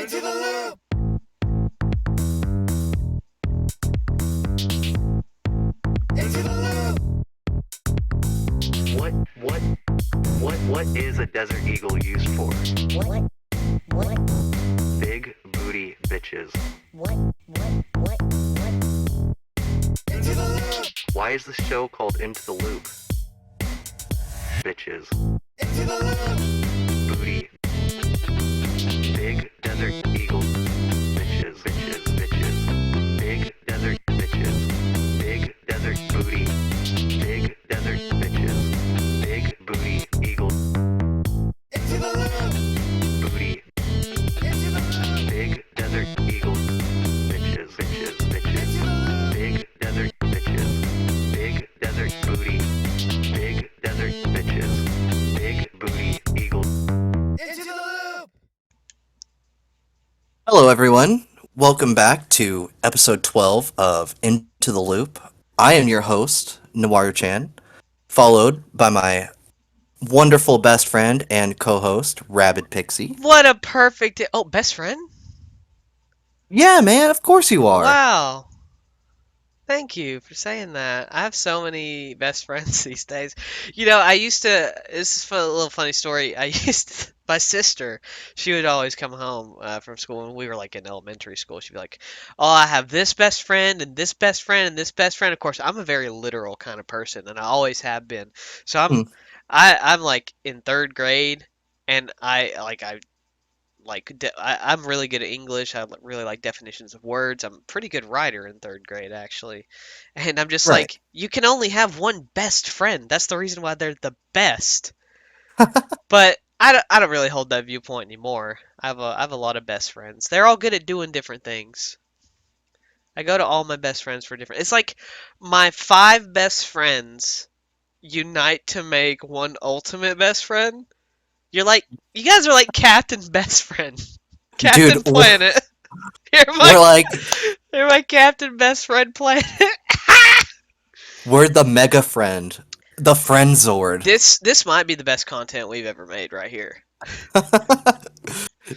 Into the loop! Into the loop! What is a desert eagle used for? What? Big booty bitches. What? Into the loop! Why is the show called Into the Loop? Bitches. Into the loop! Booty. Big desert eagle. Bitches. Big desert bitches. Big desert booty. Big desert bitches. Big booty eagle. Into the loop! Booty. Into the loop! Big desert eagle. Bitches. Big desert bitches. Big desert booty. Big desert bitches. Big booty eagle. Into the loop! Hello, everyone. Welcome back to episode 12 of Into the Loop. I am your host, Nawaru-chan, followed by my wonderful best friend and co-host, Rabid Pixie. What a perfect... Oh, best friend? Yeah, man, of course you are. Wow. Thank you for saying that. I have so many best friends these days. You know, I used to... This is a little funny story. My sister, she would always come home from school, and we were like in elementary school. She'd be like, "Oh, I have this best friend, and this best friend, and this best friend." Of course, I'm a very literal kind of person, and I always have been. So Hmm. I'm like in third grade, and I'm really good at English. I really like definitions of words. I'm a pretty good writer in third grade, actually. And I'm just Right. like, you can only have one best friend. That's the reason why they're the best. But I don't really hold that viewpoint anymore. I have a lot of best friends. They're all good at doing different things. I go to all my best friends for different. It's like my 5 best friends unite to make one ultimate best friend. You guys are like Captain Best Friend. Captain Dude, Planet. we're You're my Captain Best Friend Planet. we're the mega friend, the friend Zord. This might be the best content we've ever made right here.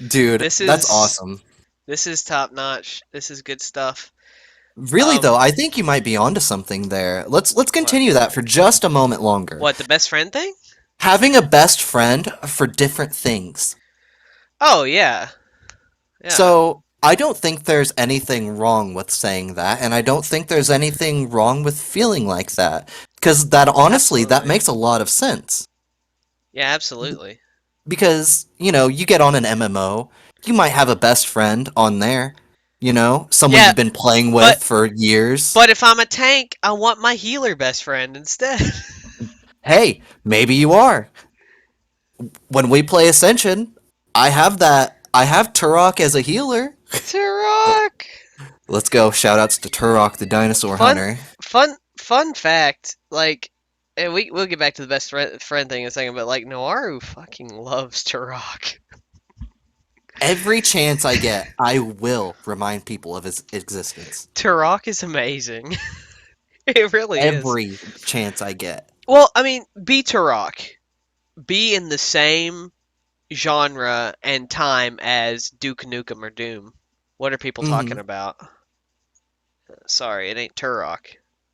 Dude, This that's is- awesome. This is top notch. This is good stuff. Really, though, I think you might be onto something there. Let's continue that for just a moment longer. What, the best friend thing? Having a best friend for different things. Oh yeah. Yeah. So, I don't think there's anything wrong with saying that, and I don't think there's anything wrong with feeling like that. Because that, honestly, that Absolutely. makes a lot of sense. Yeah, absolutely. Because, you get on an MMO, you might have a best friend on there, someone Yeah, you've been playing with but- for years. But if I'm a tank, I want my healer best friend instead. Hey, maybe you are. When we play Ascension, I have Turok as a healer. Turok. Let's go. Shoutouts to Turok the Dinosaur Hunter. Fun fact, like, and we'll get back to the best friend thing in a second, but like Noaru fucking loves Turok. Every chance I get, I will remind people of his existence. Turok is amazing. It really is. Every chance I get. Well, I mean, be Turok. Be in the same genre and time as Duke Nukem or Doom. What are people talking about? Sorry, it ain't Turok.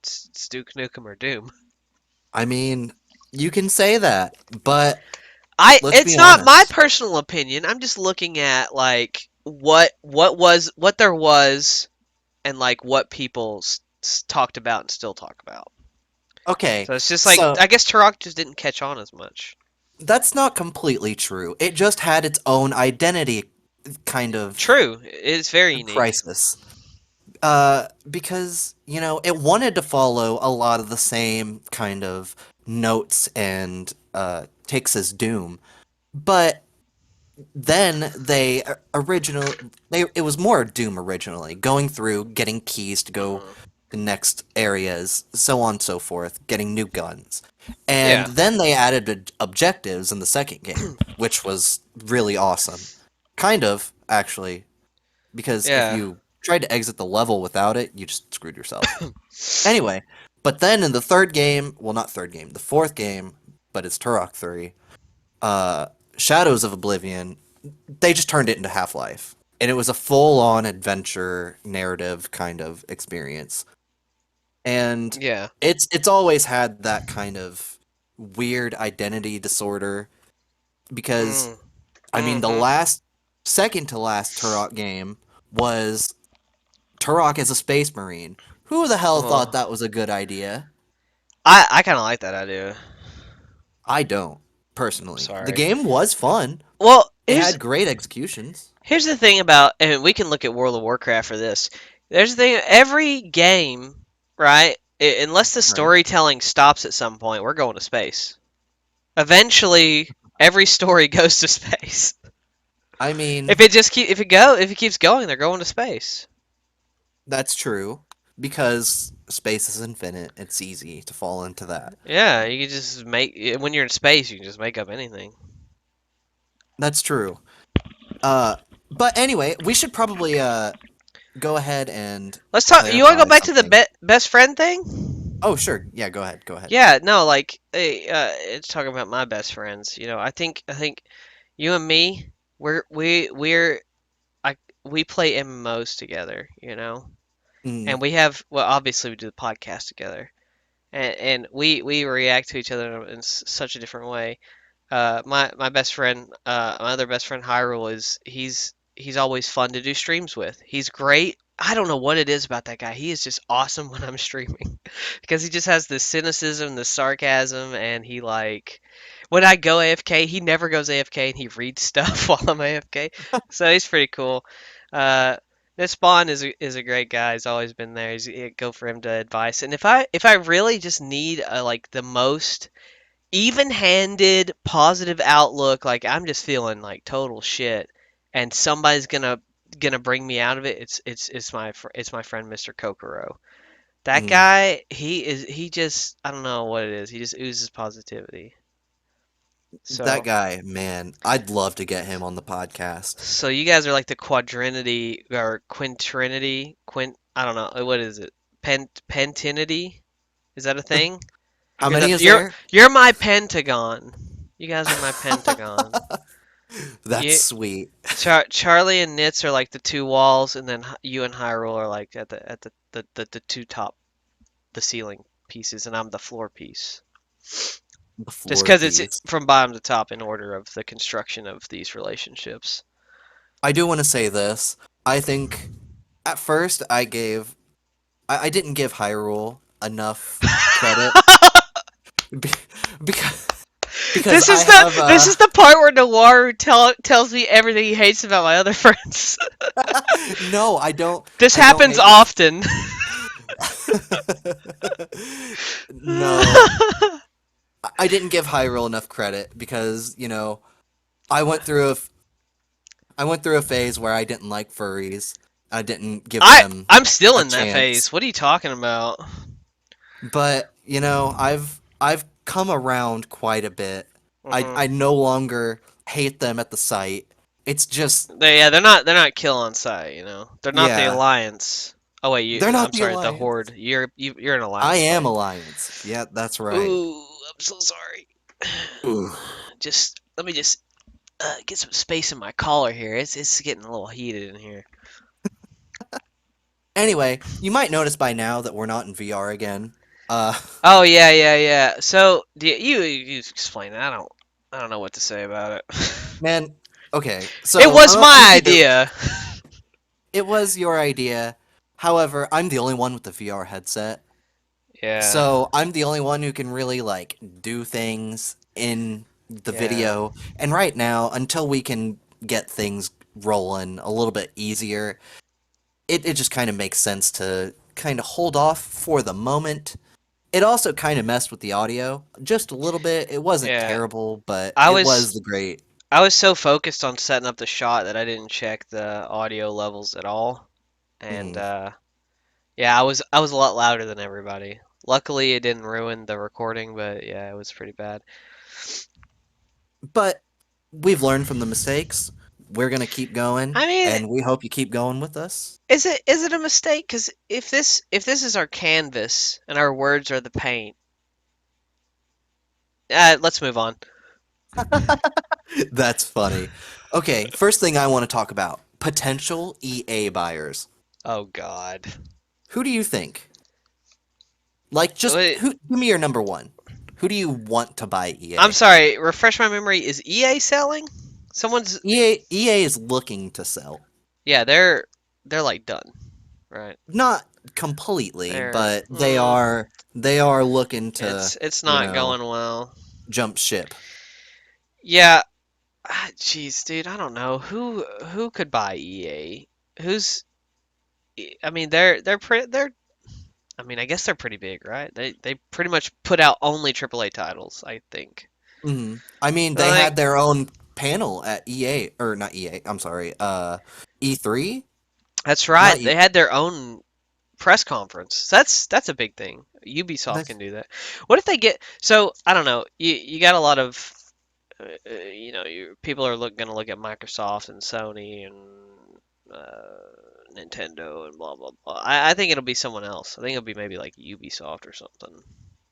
It's Duke Nukem or Doom. I mean, you can say that, but Let's It's be not my honest. personal opinion. I'm just looking at like what there was and like what people talked about and still talk about. okay, So it's just like so- I guess Turok just didn't catch on as much. that's not completely true. It just had its own identity kind of True, it's very unique. crisis. Because, it wanted to follow a lot of the same kind of notes and takes as Doom. But then it was more Doom originally, going through, getting keys to go to next areas, so on and so forth, getting new guns. And Yeah. then they added objectives in the second game, which was really awesome. Kind of, actually. Because Yeah. if you tried to exit the level without it, you just screwed yourself. Anyway, but then in the the fourth game, but it's Turok 3, Shadows of Oblivion, they just turned it into Half-Life. and it was a full-on adventure narrative kind of experience. And Yeah. it's always had that kind of weird identity disorder because Mm. I mean the Mm-hmm. last second to last Turok game was Turok as a space marine. Who the hell thought Well, that was a good idea? I kind of like that idea. I don't, I'm personally. The sorry. game was fun. Well, It had great executions. here's the thing about, and we can look at World of Warcraft for this. There's the thing, every game, right? Unless the Right. storytelling stops at some point, we're going to space. Eventually, every story goes to space. I mean, If it keeps going, they're going to space. that's true because space is infinite. It's easy to fall into that. Yeah, you can just make when you're in space, you can just make up anything. That's true. Uh, but anyway, we should probably go ahead and Let's talk. You want to go clarify back to the something. best friend thing? Oh, sure. Yeah, go ahead. Go ahead. Yeah, no, like it's talking about my best friends. I think you and me, we're I we play MMOs together, Mm, and we have well, obviously we do the podcast together, and we react to each other in such a different way. My best friend, my other best friend Hyrule he's always fun to do streams with. He's great. I don't know what it is about that guy. He is just awesome when I'm streaming because he just has this cynicism, this sarcasm, and he like when I go AFK, he never goes AFK and he reads stuff while I'm AFK. So he's pretty cool. Uh, this Bond is a great guy. He's always been there. Go for him to advice. And if I really just need like the most even-handed positive outlook, like I'm just feeling like total shit and somebody's gonna bring me out of it, it's my friend Mr. Kokoro. That mm. guy, he just I don't know what it is, he just oozes positivity. That So guy, man, I'd love to get him on the podcast. so you guys are like the quadrinity or quintrinity, I don't know, what is it, pentinity, is that a thing? How you're many the is you're there? you're my pentagon. You guys are my pentagon. That's You, sweet. Charlie and Nitz are like the two walls, and then you and Hyrule are like at the two top, the ceiling pieces, and I'm the floor piece. The Just floor because it's piece. from bottom to top in order of the construction of these relationships. I do want to say this. I think at first I didn't give Hyrule enough credit be- because This I is have the part where Noir tells me everything he hates about my other friends. no, I don't. This I don't happens hate this. often. No, I didn't give Hyrule enough credit because I went through I went through a phase where I didn't like furries. I didn't give them I'm still a in that chance. phase. What are you talking about? But I've come around quite a bit. Hmm. I no longer hate them at the sight. It's just They're not kill on sight. They're not the yeah, alliance. Oh wait, they're not I'm the sorry, the alliance. horde. You're an I alliance am fight. alliance. Yeah, that's right. Ooh, I'm so sorry. Ooh. Just let me just get some space in my collar here. It's getting a little heated in here. Anyway, you might notice by now that we're not in VR again. Uh, Oh yeah, yeah, yeah. So you explain it. I don't know what to say about it. man. Okay, It so was I'm my gonna keep it. idea. It was your idea. However, I'm the only one with the VR headset. Yeah, So I'm the only one who can really like do things in the yeah, video. And right now, until we can get things rolling a little bit easier, it just kind of makes sense to kind of hold off for the moment. It also kind of messed with the audio just a little bit. It wasn't yeah. terrible, but I it was was the great. I was so focused on setting up the shot that I didn't check the audio levels at all. And Mhm. yeah, I was a lot louder than everybody. Luckily, it didn't ruin the recording, but yeah, it was pretty bad. But we've learned from the mistakes. We're gonna keep going, I mean, and we hope you keep going with us. is it a mistake? Because if this is our canvas and our words are the paint, let's move on. That's funny. Okay, first thing I want to talk about, potential EA buyers. Oh God. Who do you think? Like, just Wait, who? Give me your number one. Who do you want to buy I'm EA? sorry. Refresh my memory. Is EA selling? Someone's. EA is looking to sell. Yeah, they're like done, right? Not completely, They're. but they are looking to, It's not going well. jump ship. Yeah. Jeez, dude. I don't know who could buy EA. Who's. I mean, they're. I mean, I guess they're pretty big, right? They pretty much put out only AAA titles, I think. I mean, they Like, had their own panel at EA, or not EA. I'm sorry. E3, that's not right. E. They had their own press conference. That's a big thing. Ubisoft That's, can do that. What if they get so I don't know. You got a lot of people are going to look at Microsoft and Sony and Nintendo and blah blah blah. I think it'll be someone else. I think it'll be maybe like Ubisoft or something.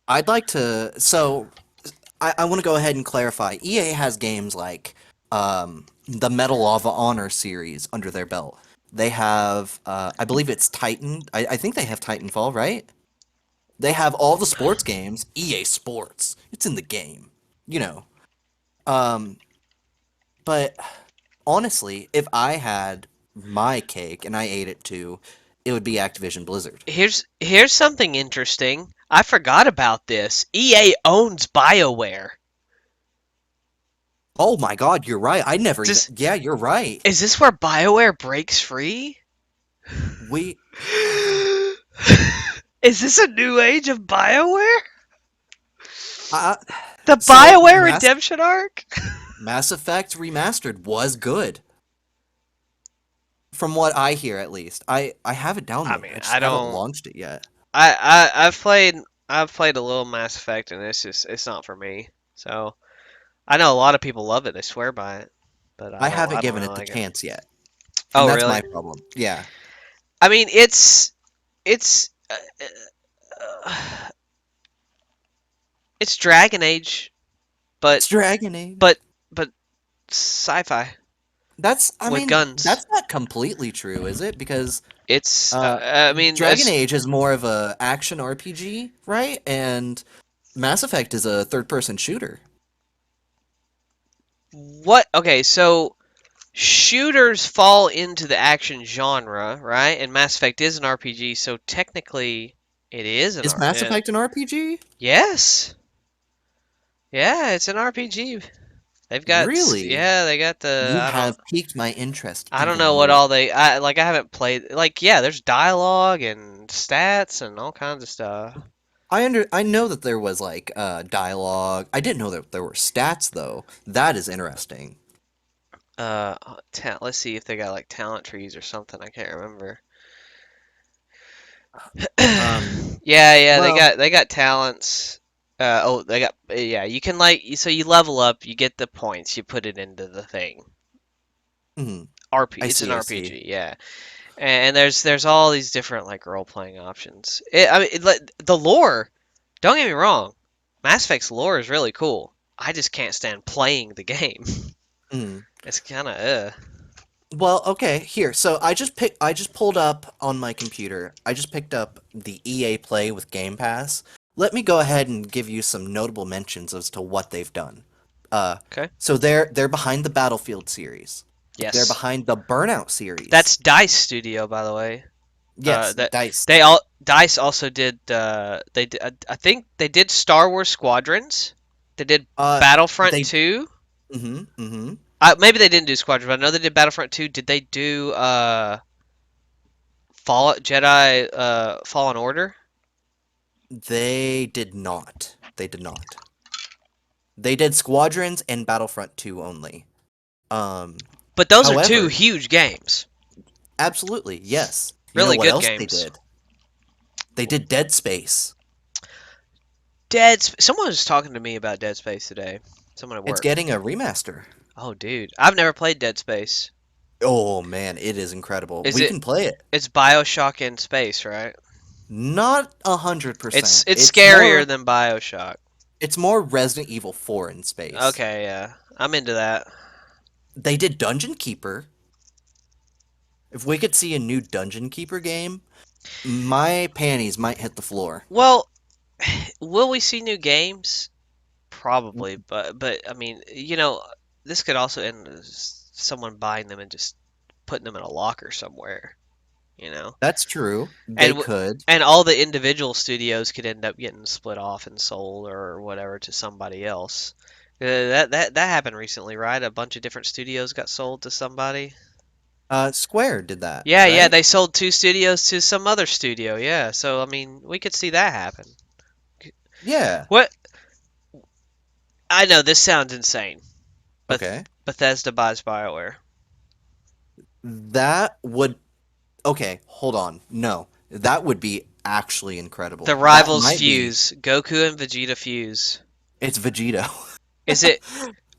I'd like to. So I want to go ahead and clarify. EA has games like the Medal of Honor series under their belt. They have, I believe it's Titan. I think they have Titanfall, right? They have all the sports games. EA Sports. It's in the game. You know. Um, but honestly, if I had my cake and I ate it too, it would be Activision Blizzard. Here's something interesting. I forgot about this. EA owns BioWare. Oh my God, you're right. I never even. Does, Yeah, you're right. is this where BioWare breaks free? We. Is this a new age of BioWare? Uh, The so BioWare redemption arc? Mass Effect Remastered was good. From what I hear, at least. I have it downloaded. I mean, I just I haven't don't. launched it yet. I've played a little Mass Effect, and it's not for me. So I know a lot of people love it. They swear by it, but I haven't I don't given really it the like it. chance yet. And Oh, that's really? my problem. Yeah. I mean, it's it's Dragon Age, but It's Dragon Age. but but sci-fi I with mean, guns. that's not completely true, is it? Because It's uh, I mean, Dragon Age is more of a action RPG, right? And Mass Effect is a third-person shooter. what? Okay, so shooters fall into the action genre, right? And Mass Effect is an RPG, so technically it is an Is Mass RPG. Effect an RPG? Yes. Yeah, it's an RPG. Really? They got the You I don't have piqued my interest I don't even know what more. all I haven't played yeah, there's dialogue and stats and all kinds of stuff. I know that there was like dialogue. I didn't know that there were stats though. That is interesting. Let's see if they got like talent trees or something. I can't remember. Um, Yeah, well, they got talents. They got yeah. You can so you level up, you get the points, you put it into the thing. mhm, It's an I see. RPG, yeah. And there's all these different like role playing options. The lore. Don't get me wrong, Mass Effect's lore is really cool. I just can't stand playing the game. Mhm. It's kind of. Well, okay, here. So I just pulled up on my computer. I just picked up the EA Play with Game Pass. Let me go ahead and give you some notable mentions as to what they've done. Uh, Okay. so they're behind the Battlefield series. They're Yes. behind the Burnout series. That's Dice Studio, by the way. Yes, That Dice. Dice also did. I think they did Star Wars Squadrons. They did Uh, Battlefront they 2. mm-hmm. Maybe they didn't do Squadrons, but I know they did Battlefront 2. Did they do Fallen Order? They did not. They did not. They did Squadrons and Battlefront 2 only. But those are two However, huge games. absolutely, yes. You know Really what good else they games. did? They did Dead Space. Someone was talking to me about Dead Space today. Someone at It's work. getting a remaster. Oh, dude, I've never played Dead Space. Oh man, it is incredible. Is We it? can play it. It's Bioshock in space, right? Not 100%. It's scarier than Bioshock. It's more Resident Evil 4 in space. Okay, yeah, I'm into that. They did Dungeon Keeper. If we could see a new Dungeon Keeper game, my panties might hit the floor. Well, will we see new games? Probably, but I mean, this could also end as someone buying them and just putting them in a locker somewhere, you know. That's true. And They could. and all the individual studios could end up getting split off and sold or whatever to somebody else. That happened recently, right? A bunch of different studios got sold to somebody. Square did that, Yeah, yeah, right? they sold two studios to some other studio. Yeah, so I mean, we could see that happen. Yeah. What? I know this sounds insane, but Okay. Bethesda buys BioWare. That would. Okay, hold on. No, that would be actually The incredible. That rivals might be. fuse. Goku and Vegeta fuse. It's Vegito. Is it?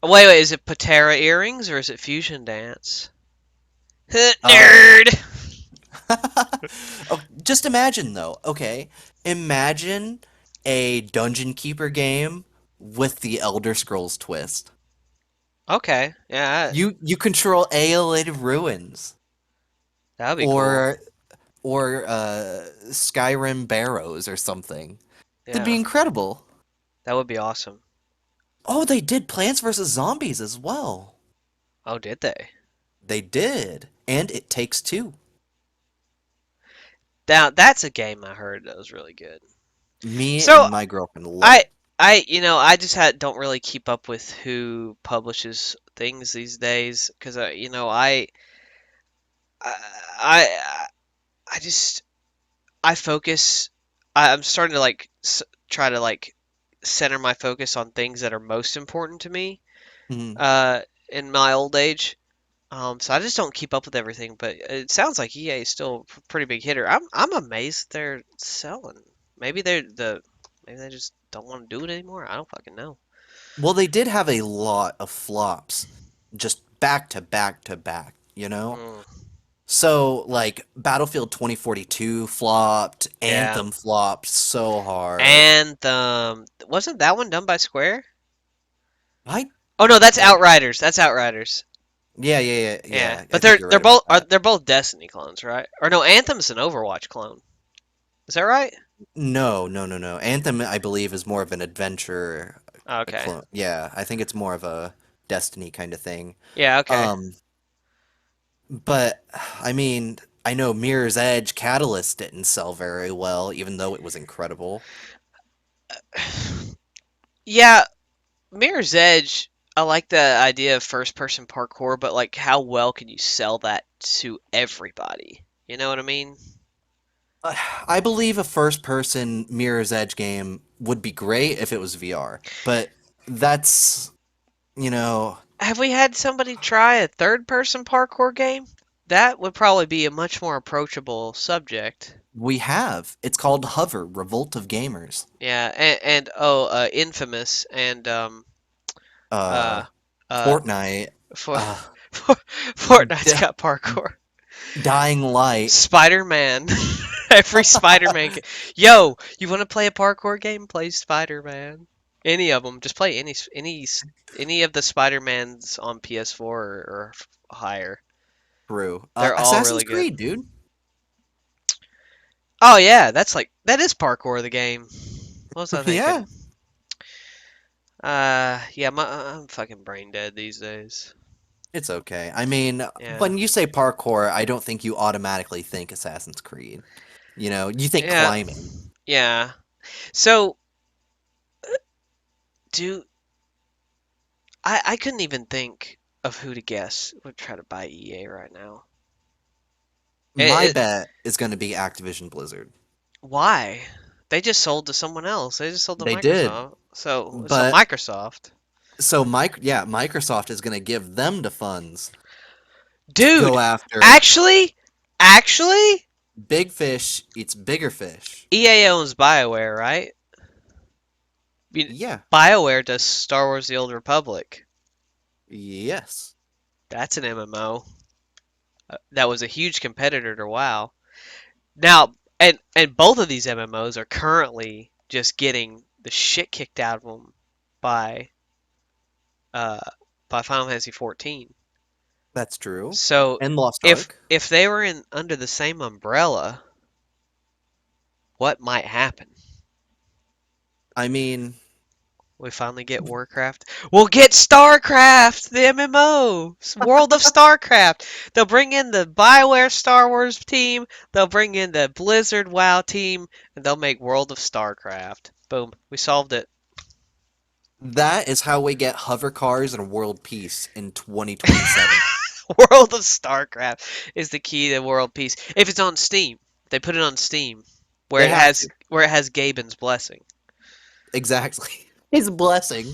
Wait, is it Patera earrings or is it fusion dance? uh, Nerd. oh, just imagine though. Okay, imagine a Dungeon Keeper game with the Elder Scrolls twist. Okay, yeah, You control Aeolated Ruins that would be cool. or Skyrim Barrows or something. That'd be Yeah, incredible. that would be awesome. Oh, they did Plants vs. Zombies as well. Oh, did they? They did. And It Takes Two. Now that's a game I heard that was really good. Me So and my girlfriend love I it. I just don't really keep up with who publishes things these days because I I I just I focus. I'm starting to try to center my focus on things that are most important to me. Mhm. In my old age. So I just don't keep up with everything. But it sounds like EA is still a pretty big hitter. I'm amazed they're selling. Maybe maybe they just don't want to do it anymore. I don't fucking know. Well, they did have a lot of flops, just back to back to back, you know? Mm, So, like, Battlefield 2042 flopped, yeah. Anthem flopped so hard. And wasn't that one done by Square? I Oh no, that's don't. Outriders. That's Outriders. Yeah, yeah, yeah, Yeah, yeah. I but think you're right about that. they're both Destiny clones, right? Or no, Anthem's an Overwatch clone. Is that right? No, no, no, no. Anthem, I believe, is more of an adventure, a Okay. clone. Yeah, I think it's more of a Destiny kind of thing. Yeah. Okay. Um, but I mean, I know Mirror's Edge Catalyst didn't sell very well, even though it was incredible. Yeah, Mirror's Edge. I like the idea of first-person parkour, but like, how well can you sell that to everybody? You know what I mean? I believe a first-person Mirror's Edge game would be great if it was VR, but that's, you know, Have we had somebody try a third-person parkour game? That would probably be a much more approachable subject. we have. It's called Hover, Revolt of Gamers. Yeah, Infamous and uh Uh, uh Fortnite, for, uh, Fortnite's D got parkour. Dying Light. Spider-Man. Every Spider-Man game. Yo, you want to play a parkour game? Play Spider-Man. Any of them. Just play any of the Spider-Mans on PS4 or higher. True. They're all Assassin's really good. Creed, dude. Oh yeah, that is parkour the game. What was I Yeah, thinking? Yeah, I'm fucking brain dead these days. it's okay. I mean, Yeah. when you say parkour, I don't think you automatically think Assassin's Creed. You know, you think Yeah. climbing. Yeah. So, do I couldn't even think of who to guess would try to buy EA right now. My It, bet is going to be Activision Blizzard. why? They just sold to someone else. They just sold to They did, Microsoft. So but Microsoft. Microsoft is going to give them the funds to go Dude, after actually, actually, big fish eats bigger fish. EA owns BioWare, right? Yeah. BioWare does Star Wars: The Old Republic. Yes. That's an MMO. That was a huge competitor to WoW. Now, and both of these MMOs are currently just getting the shit kicked out of them by uh by Final Fantasy 14. That's true. So And Lost if Ark. if they were in under the same umbrella, what might happen? I mean, We finally get Warcraft. We'll get StarCraft, the MMO, World of StarCraft. They'll bring in the BioWare Star Wars team. They'll bring in the Blizzard WoW team, and they'll make World of StarCraft. Boom, we solved it. that is how we get hover cars and world peace in 2027. World of StarCraft is the key to world peace. If it's on Steam, they put it on Steam, They have to. where it has Gaben's blessing. Exactly. His blessing.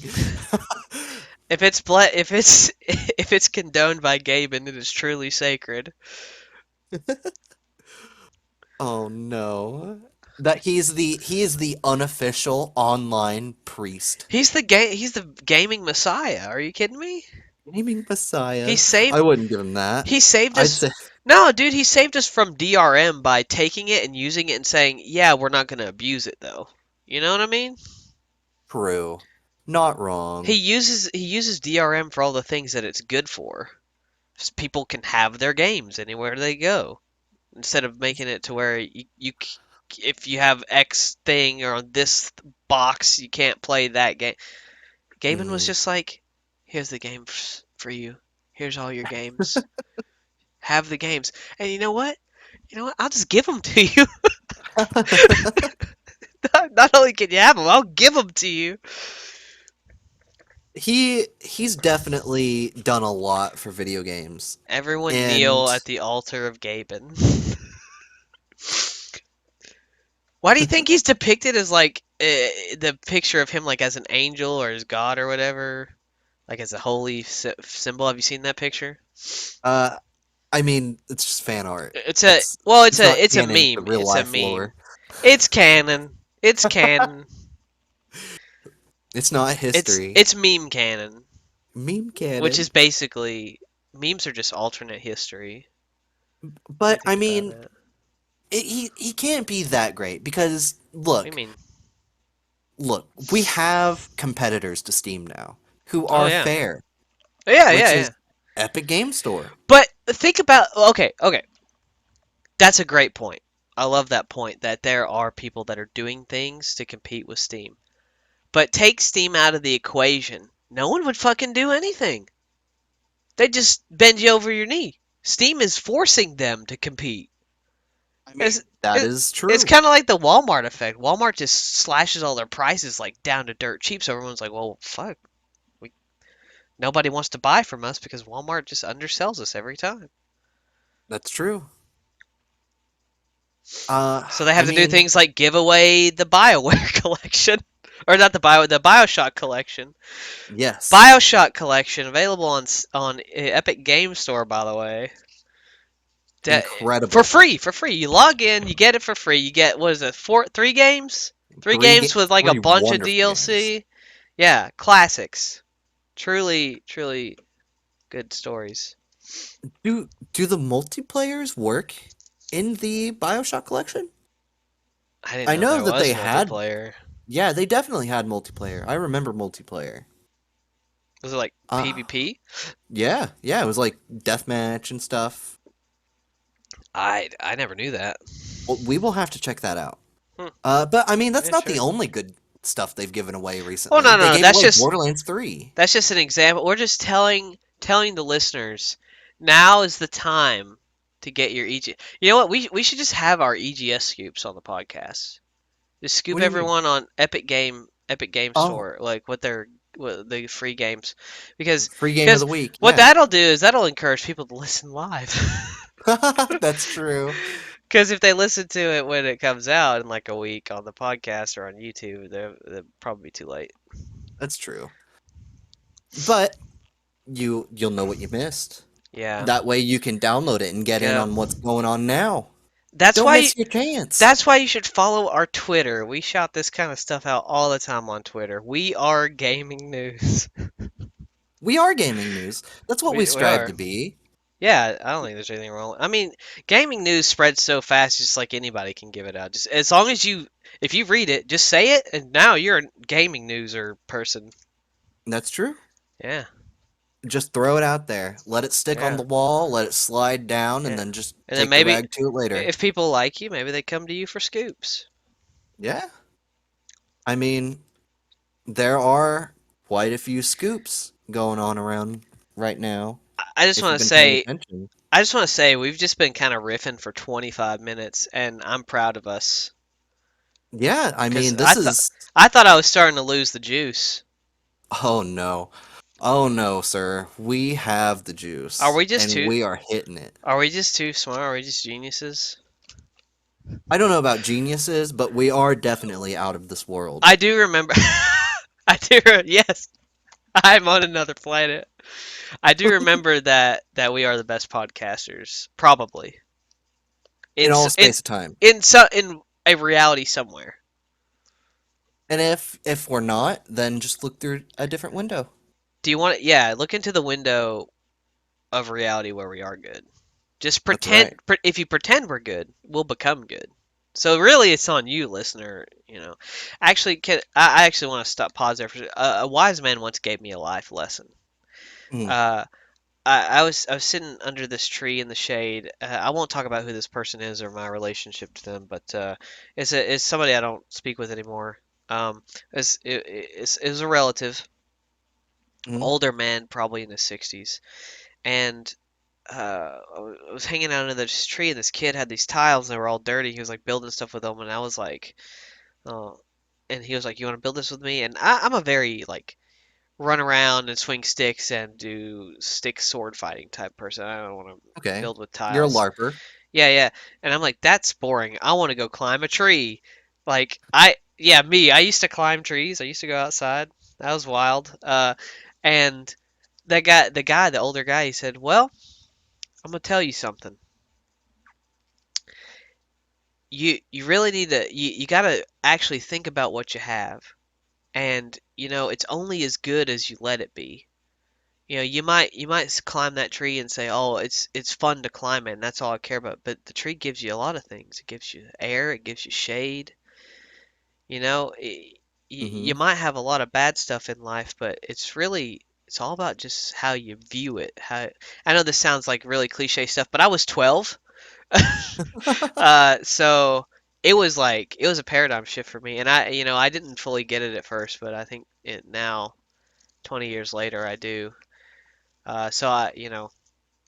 If it's condoned by Gaben, it is truly sacred. Oh no. That he is the unofficial online priest. He's the gaming messiah. Are you kidding me? Gaming He Messiah. I saved wouldn't give him that. he saved I'd us. say No, dude, he saved us from DRM by taking it and using it and saying, "Yeah, we're not going to abuse it though." You know what I mean? true. Not wrong. He uses DRM for all the things that it's good for. Just people can have their games anywhere they go instead of making it to where if you have X thing or on this box, you can't play that game. Gaben was Mm. just like, "Here's the game for you. Here's all your games. Have the games." And you know what? You know what? I'll just give them to you. Not only can you have them, I'll give them to you. He's definitely done a lot for video games. Everyone And kneel at the altar of Gaben. Why do you think he's depicted as like the picture of him like as an angel or as God or whatever, like as a holy symbol? Have you seen that picture? uh I mean, it's just fan art. It's a well, It's not it's a canon to meme. real It's a life meme. lore. It's canon. It's canon. It's not history. It's meme canon, Meme which canon. is basically memes are just alternate history. If you But I think about mean, it. he can't be that great because What do you look, mean? we have competitors to Steam now who Oh are yeah. fair, Yeah, which yeah, is yeah. Epic Game Store. But think about okay. That's a great point. I love that point that there are people that are doing things to compete with Steam. But take Steam out of the equation. No one would fucking do anything. They just bend you over your knee. Steam is forcing them to compete. I It's mean, that it, is it's true. kind of like the Walmart effect. Walmart just slashes all their prices like down to dirt cheap, so everyone's like, "Well, fuck, we nobody wants to buy from us because Walmart just undersells us every time." That's true. So they I have to do mean, things like give away the BioWare collection, or not the Bioshock collection. yes, Bioshock collection available on Epic Game Store, by the way. That, incredible. for free. You log in, you get it for free. You get what is it, three games? Three games with like a Three bunch of wonderful games. DLC. Yeah, classics. Truly, truly good stories. Do the multiplayers work in the BioShock collection? I didn't I know know there that was they had. multiplayer. Yeah, they definitely had multiplayer. I remember multiplayer. Was it like Uh, PvP? yeah, it was like deathmatch and stuff. I never knew that. Well, we will have to check that out. Hmm. But I mean, that's Yeah, not the sure. only good stuff they've given away Oh recently. no, They no, no. gave away Borderlands 3. That's just an example. We're just telling the listeners now is the time to get your EG. You know what? We should just have our EGS scoops on the podcast. Just scoop What do you mean? everyone on Epic Game Oh, Store, like what the free games, because free game of the week. what Yeah, that'll do is that'll encourage people to listen live. that's true. Because if they listen to it when it comes out in like a week on the podcast or on YouTube, they'll probably be too late. That's true. But you'll know what you missed. Yeah. That way you can download it and get in Yeah. on what's going on now. That's Don't why you, miss your chance. that's why you should follow our Twitter. We shout this kind of stuff out all the time on Twitter. We are gaming news. We are gaming news. That's what we We strive are. to be. Yeah, I don't think there's anything wrong. I mean, gaming news spreads so fast, just like anybody can give it out. Just as long as if you read it, just say it, and now you're a gaming news or person. That's true. Yeah. Just throw it out there. Let it stick on Yeah, the wall, let it slide down, and yeah. then just And then take the maybe rag to it later. if people like you, maybe they come to you for scoops. Yeah. I mean, there are quite a few scoops going on around right now, I just if want you've to been paying say, attention. we've just been kind of riffing for 25 minutes, and I'm proud of us Yeah, I because mean, this is. I thought I was starting to lose the juice. Oh no. Oh no, sir. We have the Are juice, we just and too? we are hitting it. Are we just too smart? Are we just geniuses? I don't know about geniuses, but we are definitely out of this world. I do remember. Yes, I'm on another planet. I do remember that we are the best podcasters, probably In in all in space of time. in a reality somewhere. And if we're not, then just look through a different window. Do you want to? Yeah, look into the window of reality where we are good. Just That's pretend. right. If you pretend we're good, we'll become good. So really, it's on you, listener. Actually, I actually want to pause there for a wise man once gave me a life lesson. Mm, Uh, I was sitting under this tree in the shade. I won't talk about who this person is or my relationship to them, but it's somebody I don't speak with anymore. It was a relative, mm, older man, probably in his 60s, and I was hanging out under this tree, and this kid had these tiles, and they were all dirty. He was like building stuff with them, and I was like, oh, and he was like, "You want to build this with me?" And I'm a very like run around and swing sticks and do stick sword fighting type person. I don't want to okay. build with You're a tiles. LARPer. Yeah, yeah. And I'm like, that's boring. I want to go climb a tree. Yeah, me. I used to climb trees. I used to go outside. That was wild. And the older guy, he said, "Well, I'm gonna tell you something. You really need to you gotta actually think about what you have, and it's only as good as you let it be." You might climb that tree and say, "Oh, it's fun to climb it, and that's all I care about." But the tree gives you a lot of things. It gives you air, it gives you shade. You know, Mm-hmm. you might have a lot of bad stuff in life, but it's all about just how you view it. I know this sounds like really cliche stuff, but I was 12, so it was a paradigm shift for me, and I didn't fully get it at first, but I think it now, 20 years later, I do. So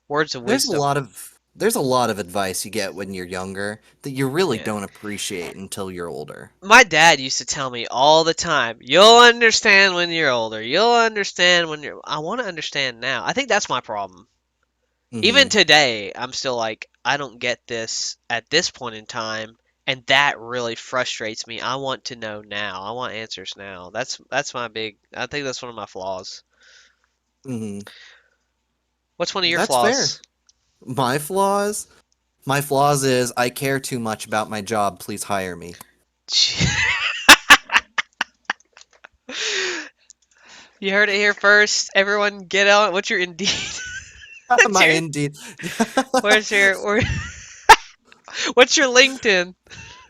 words of There's a wisdom. lot of there's a lot of advice you get when you're younger that you really Yeah. don't appreciate until you're older. My dad used to tell me all the time, "You'll understand when you're older. You'll understand when you're." I want to understand now. I think that's my problem. Even Mm-hmm. today, I'm still like, I don't get this at this point in time, and that really frustrates me. I want to know now. I want answers now. That's my big. I think that's one of my flaws. Mm-hmm. What's one of your That's fair. flaws? My flaws? My flaws is I care too much about my job, please hire me. You heard it here first. Everyone, get on. What's your Indeed? What's My your Indeed. Where's your what's your LinkedIn?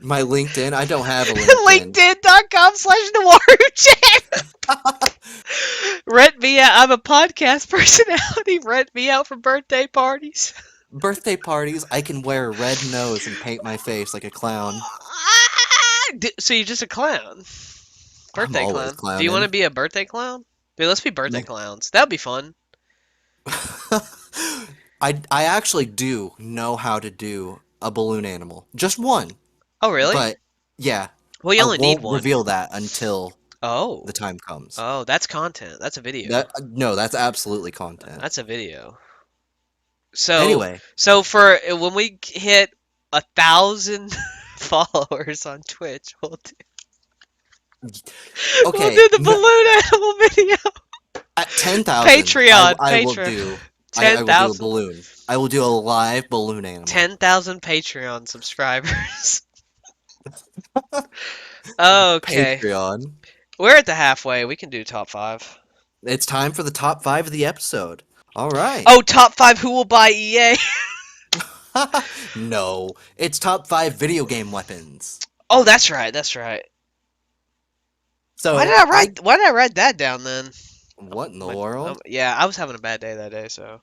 My LinkedIn. I don't have a LinkedIn. LinkedIn.com/NawaruChan. Rent me out. I'm a podcast personality. Rent me out for birthday parties. Birthday parties, I can wear a red nose and paint my face like a clown. So you're just a clown. I'm Birthday always clown. Do you want to clowning. be a birthday clown? Dude, let's be birthday No. clowns. That would be fun. I actually do know how to do a balloon animal. Just one. Oh, really? But yeah, Well, you I only need won't one. reveal that until the Oh. time comes. Oh, that's content. That's a video. That no, that's absolutely content. That's a video. So, Anyway, so for when we hit 1,000 followers on Twitch, we'll okay, do the balloon animal video. at 10,000, Patreon, I will Patreon. do I will do a 10,000, balloon. I will do a live balloon animal. 10,000 Patreon subscribers. Okay, Patreon. we're at the halfway. We can do top five. It's time for the top 5 of the episode. All right. Oh, top five. Who will buy EA? No, it's top 5 video game weapons. Oh, that's right. That's right. So, Why did I write that down then? What in the My, world? yeah, I was having a bad day that day, so I'm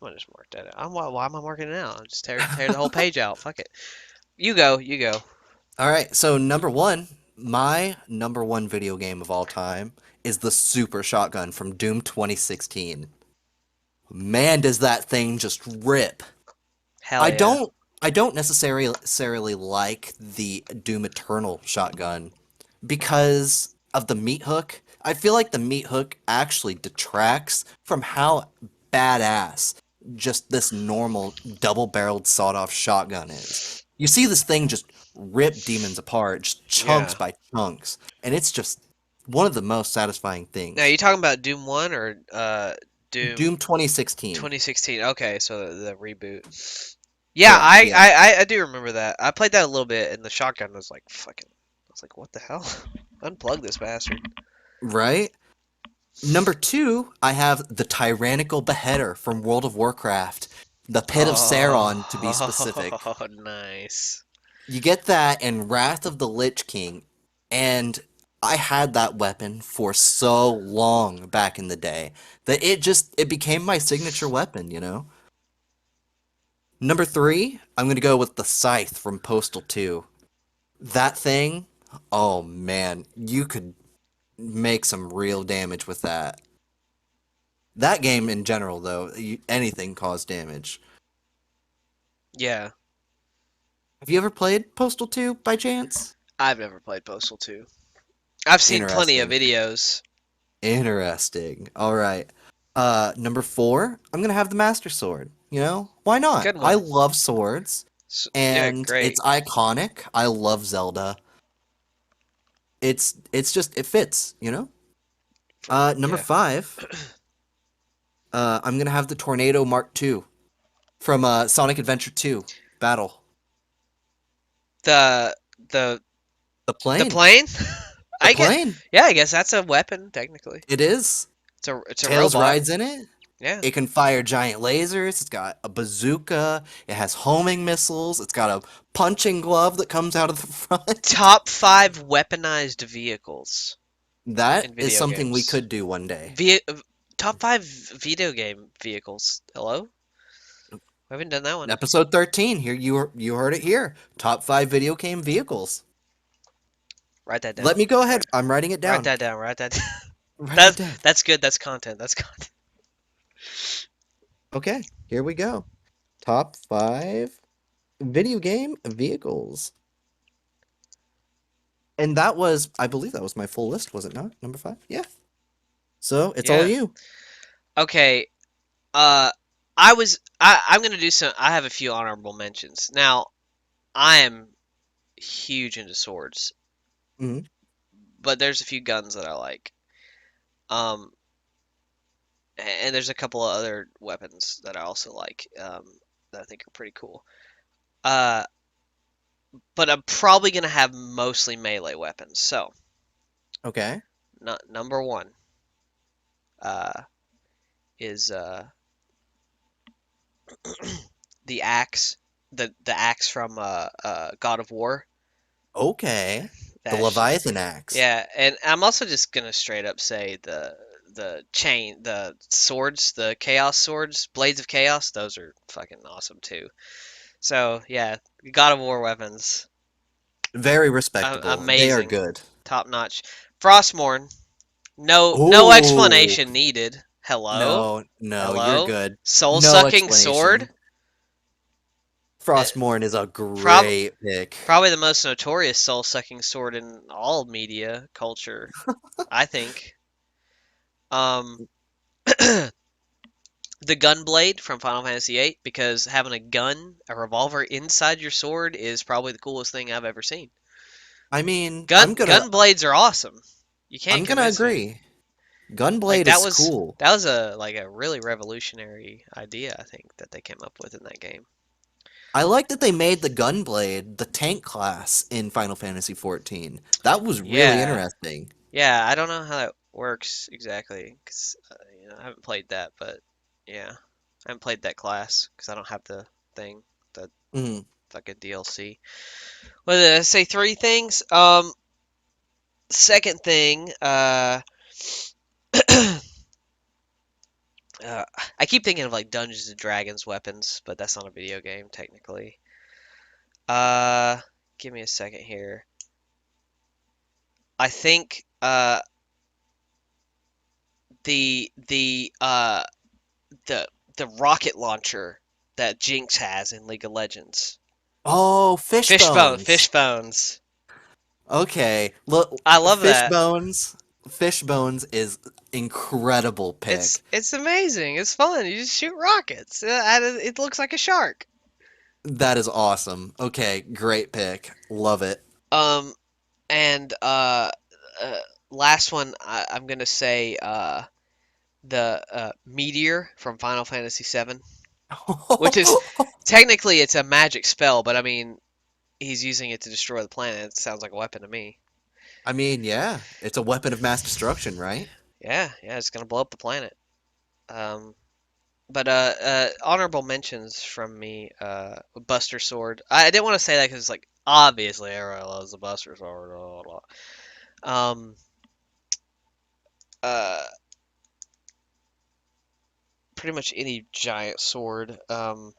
gonna just mark that out. Why am I marking it out? Just tear the whole page out. Fuck it. You go. You go. All right, so number one, my number one video game of all time is the Super Shotgun from Doom 2016. Man, does that thing just rip. Hell I yeah. don't I don't necessarily like the Doom Eternal shotgun because of the meat hook. I feel like the meat hook actually detracts from how badass just this normal double-barreled sawed-off shotgun is. You see this thing just rip demons apart, just chunks Yeah. by chunks, and it's just one of the most satisfying Now, things. you talking about Doom 1 or Doom Doom 2016. 2016? Okay, so the reboot. Yeah, Correct, yeah. I do remember that. I played that a little bit, and the shotgun was like fucking. I was like, what the hell? Unplug this bastard. Right? Number two, I have the Tyrannical Beheader from World of Warcraft. The Pit of Sauron, to be specific. Oh, nice. You get that in Wrath of the Lich King, and I had that weapon for so long back in the day that it became my signature weapon, you know? Number three, I'm gonna go with the Scythe from Postal 2. That thing, oh man, you could make some real damage with that. That game in general, though, anything caused damage. Yeah, Have you ever played Postal 2 by chance? I've never played Postal 2. I've seen plenty of Interesting. videos. Interesting. All right. Number four, I'm gonna have the Master Sword. You know, why not? Good I one. love swords, Yeah, and great. it's iconic. I love Zelda. It's just it fits, you know? Number Yeah. five, I'm gonna have the Tornado Mark II from Sonic Adventure 2 Battle. The the The the plane. plane? The I get. plane. Yeah, I guess that's a weapon technically. It is. It's a Tails robot. rides in it. Yeah. It can fire giant lasers. It's got a bazooka. It has homing missiles. It's got a punching glove that comes out of the front. Top 5 weaponized vehicles That in is video something we games. could do one day. Top 5 video game vehicles. Hello? We haven't done that one. Episode 13. Here you heard it here. Top 5 video game vehicles. Write that down. Let me go ahead. I'm writing it Write down. that down. Write that down. Writing it down. That's good. That's content. That's content. Okay, here we go. Top 5 video game vehicles. And I believe that was my full list, was it not? Number 5? Yeah. So, it's all Yeah. you. Okay. I'm gonna do some. I have a few honorable mentions. Now, I am huge into swords, Mhm. but there's a few guns that I like. Um, and there's a couple of other weapons that I also like. That I think are pretty cool. Uh, but I'm probably gonna have mostly melee weapons. So, Okay. number one, uh, is the axe, the axe from God of War. Okay. The That shit. Leviathan axe. Yeah, and I'm also just gonna straight up say the swords, the chaos swords, blades of chaos. Those are fucking awesome too. So yeah, God of War weapons, Very respectable. They are amazing, good. top notch. Frostmourne, no Oh, explanation needed. Hello, no, you're hello, good. soul No sucking sword. explanation. Frostmourne is a Prob great pick. Probably the most notorious soul sucking sword in all media culture, I think. Um, the gunblade from Final Fantasy VIII, because having a revolver inside your sword is probably the coolest thing I've ever seen. I mean, Gunblades are awesome. You can't I'm gonna convince me. agree. Like Gunblade that is was cool. that was a really revolutionary idea, I think, that they came up with in that game. I like that they made the Gunblade the tank class in Final Fantasy 14. That was really Yeah, interesting. yeah. I don't know how that works exactly, because I haven't played that, but yeah, I haven't played that class because I don't have the thing, the Mhm. fucking DLC. What did I say? 3 things. Second thing, Uh, I keep thinking of like Dungeons and Dragons weapons, but that's not a video game technically. Uh, Give me a second here. I think the the uh the the rocket launcher that Jinx has in League of Legends. Oh, Fishbone, Fishbones. fishbones. Okay, look, I love that. Fishbones. Fishbones is incredible pick. It's amazing. It's fun. You just shoot rockets. It looks like a shark. That is awesome. Okay, great pick. Love it. Um, and uh last one I'm gonna say the Meteor from Final Fantasy VII, which is technically it's a magic spell, but I mean he's using it to destroy the planet. It sounds like a weapon to me. I mean, yeah, it's a weapon of mass destruction, right? Yeah, yeah, it's gonna blow up the planet. Um, but honorable mentions from me. Buster Sword. I didn't want to say that because like obviously everyone loves the Buster Sword. Blah, blah, blah. Uh, Pretty much any giant sword. Oh,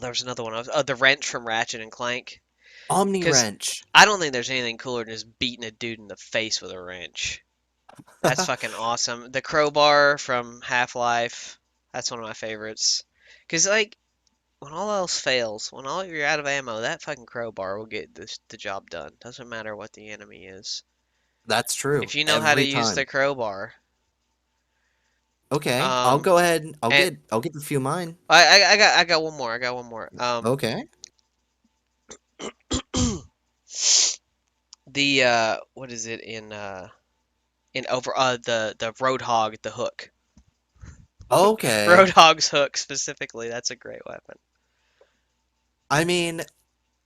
there was another one. The wrench from Ratchet and Clank. Omni Because Wrench. I don't think there's anything cooler than just beating a dude in the face with a wrench. That's fucking awesome. The crowbar from Half-Life. That's one of my favorites. Because, like, when all else fails, when all you're out of ammo, that fucking crowbar will get the job done. Doesn't matter what the enemy is. That's true. If you know how to Every use the time. crowbar. Okay, I'll Um, go ahead. and I'll get a few mine. I got one more. I got one more. Okay. The what is it in over the Roadhog, the hook. Okay. Roadhog's hook specifically. That's a great weapon. I mean,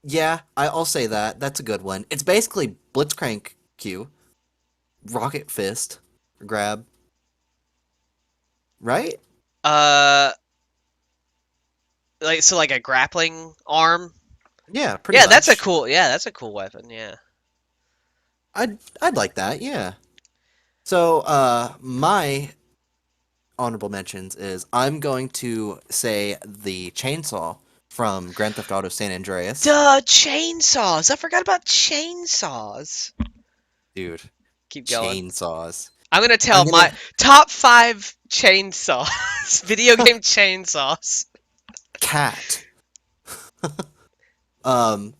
yeah, I'll say that. That's a good one. It's basically Blitzcrank Q, Rocket Fist, grab, right? Uh, like so like a grappling arm. Yeah, pretty Yeah, that's a much. cool. Yeah, that's a cool weapon. Yeah. I'd like that. Yeah. So, my honorable mentions is I'm going to say the chainsaw from Grand Theft Auto San Andreas. Duh, chainsaws. I forgot about chainsaws. Dude, Keep going. chainsaws. I'm gonna I'm tell my gonna top five chainsaws. Video game chainsaws. cat. Um,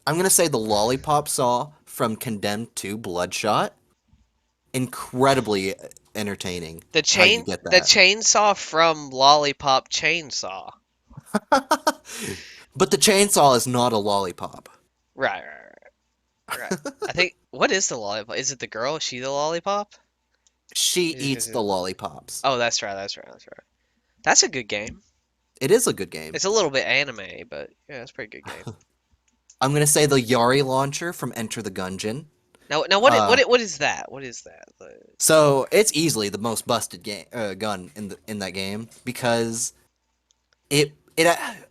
I'm gonna say the lollipop saw from Condemned 2 Bloodshot. Incredibly entertaining how you get The that. chainsaw from Lollipop Chainsaw. But the chainsaw is not a lollipop. Right, right. I think what is the lollipop? Is it the girl? Is she the lollipop? She eats the lollipops. Oh, that's right. That's right. That's right. That's a good game. It is a good game. It's a little bit anime, but yeah, it's a pretty good game. I'm gonna say the Yari launcher from Enter the Gungeon. Now Uh, what is that? What is that? so it's easily the most busted game gun in that game because it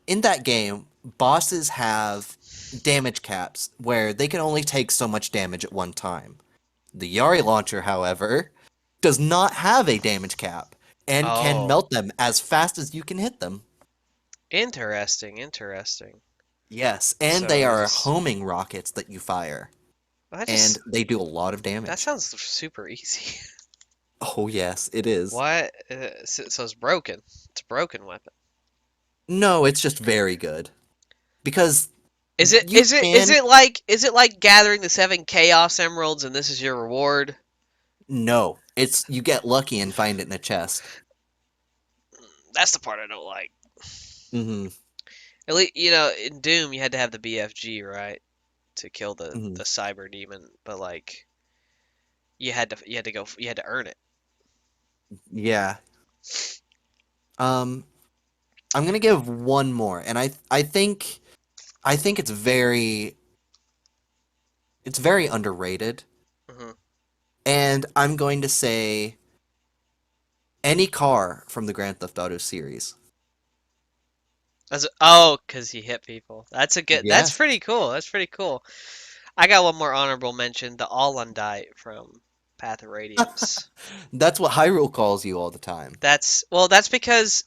in that game bosses have damage caps where they can only take so much damage at one time. The Yari launcher, however, does not have a damage cap and can Oh, melt them as fast as you can hit them. interesting, interesting. Yes, and So they you are just homing rockets that you fire, that and just they do a lot of that damage. sounds super easy. Oh yes, it is. What? So it's broken. It's a broken weapon. No, it's just very good because Is it you can. is it like gathering the 7 Chaos Emeralds and this is your reward? No, it's you get lucky and find it in a chest. That's the part I don't like. Hmm. At least you know in Doom you had to have the BFG right to kill Hmm. the cyber demon, but like you had to earn it. Yeah. Um, I'm gonna give one more, and I think it's very underrated, Hmm. and I'm going to say any car from the Grand Theft Auto series. Oh, because he hit people. That's a good. Yeah. That's pretty cool. That's pretty cool. I got one more honorable mention. The All Undight from Path of Radiance. That's what Hyrule calls you all the time. That's because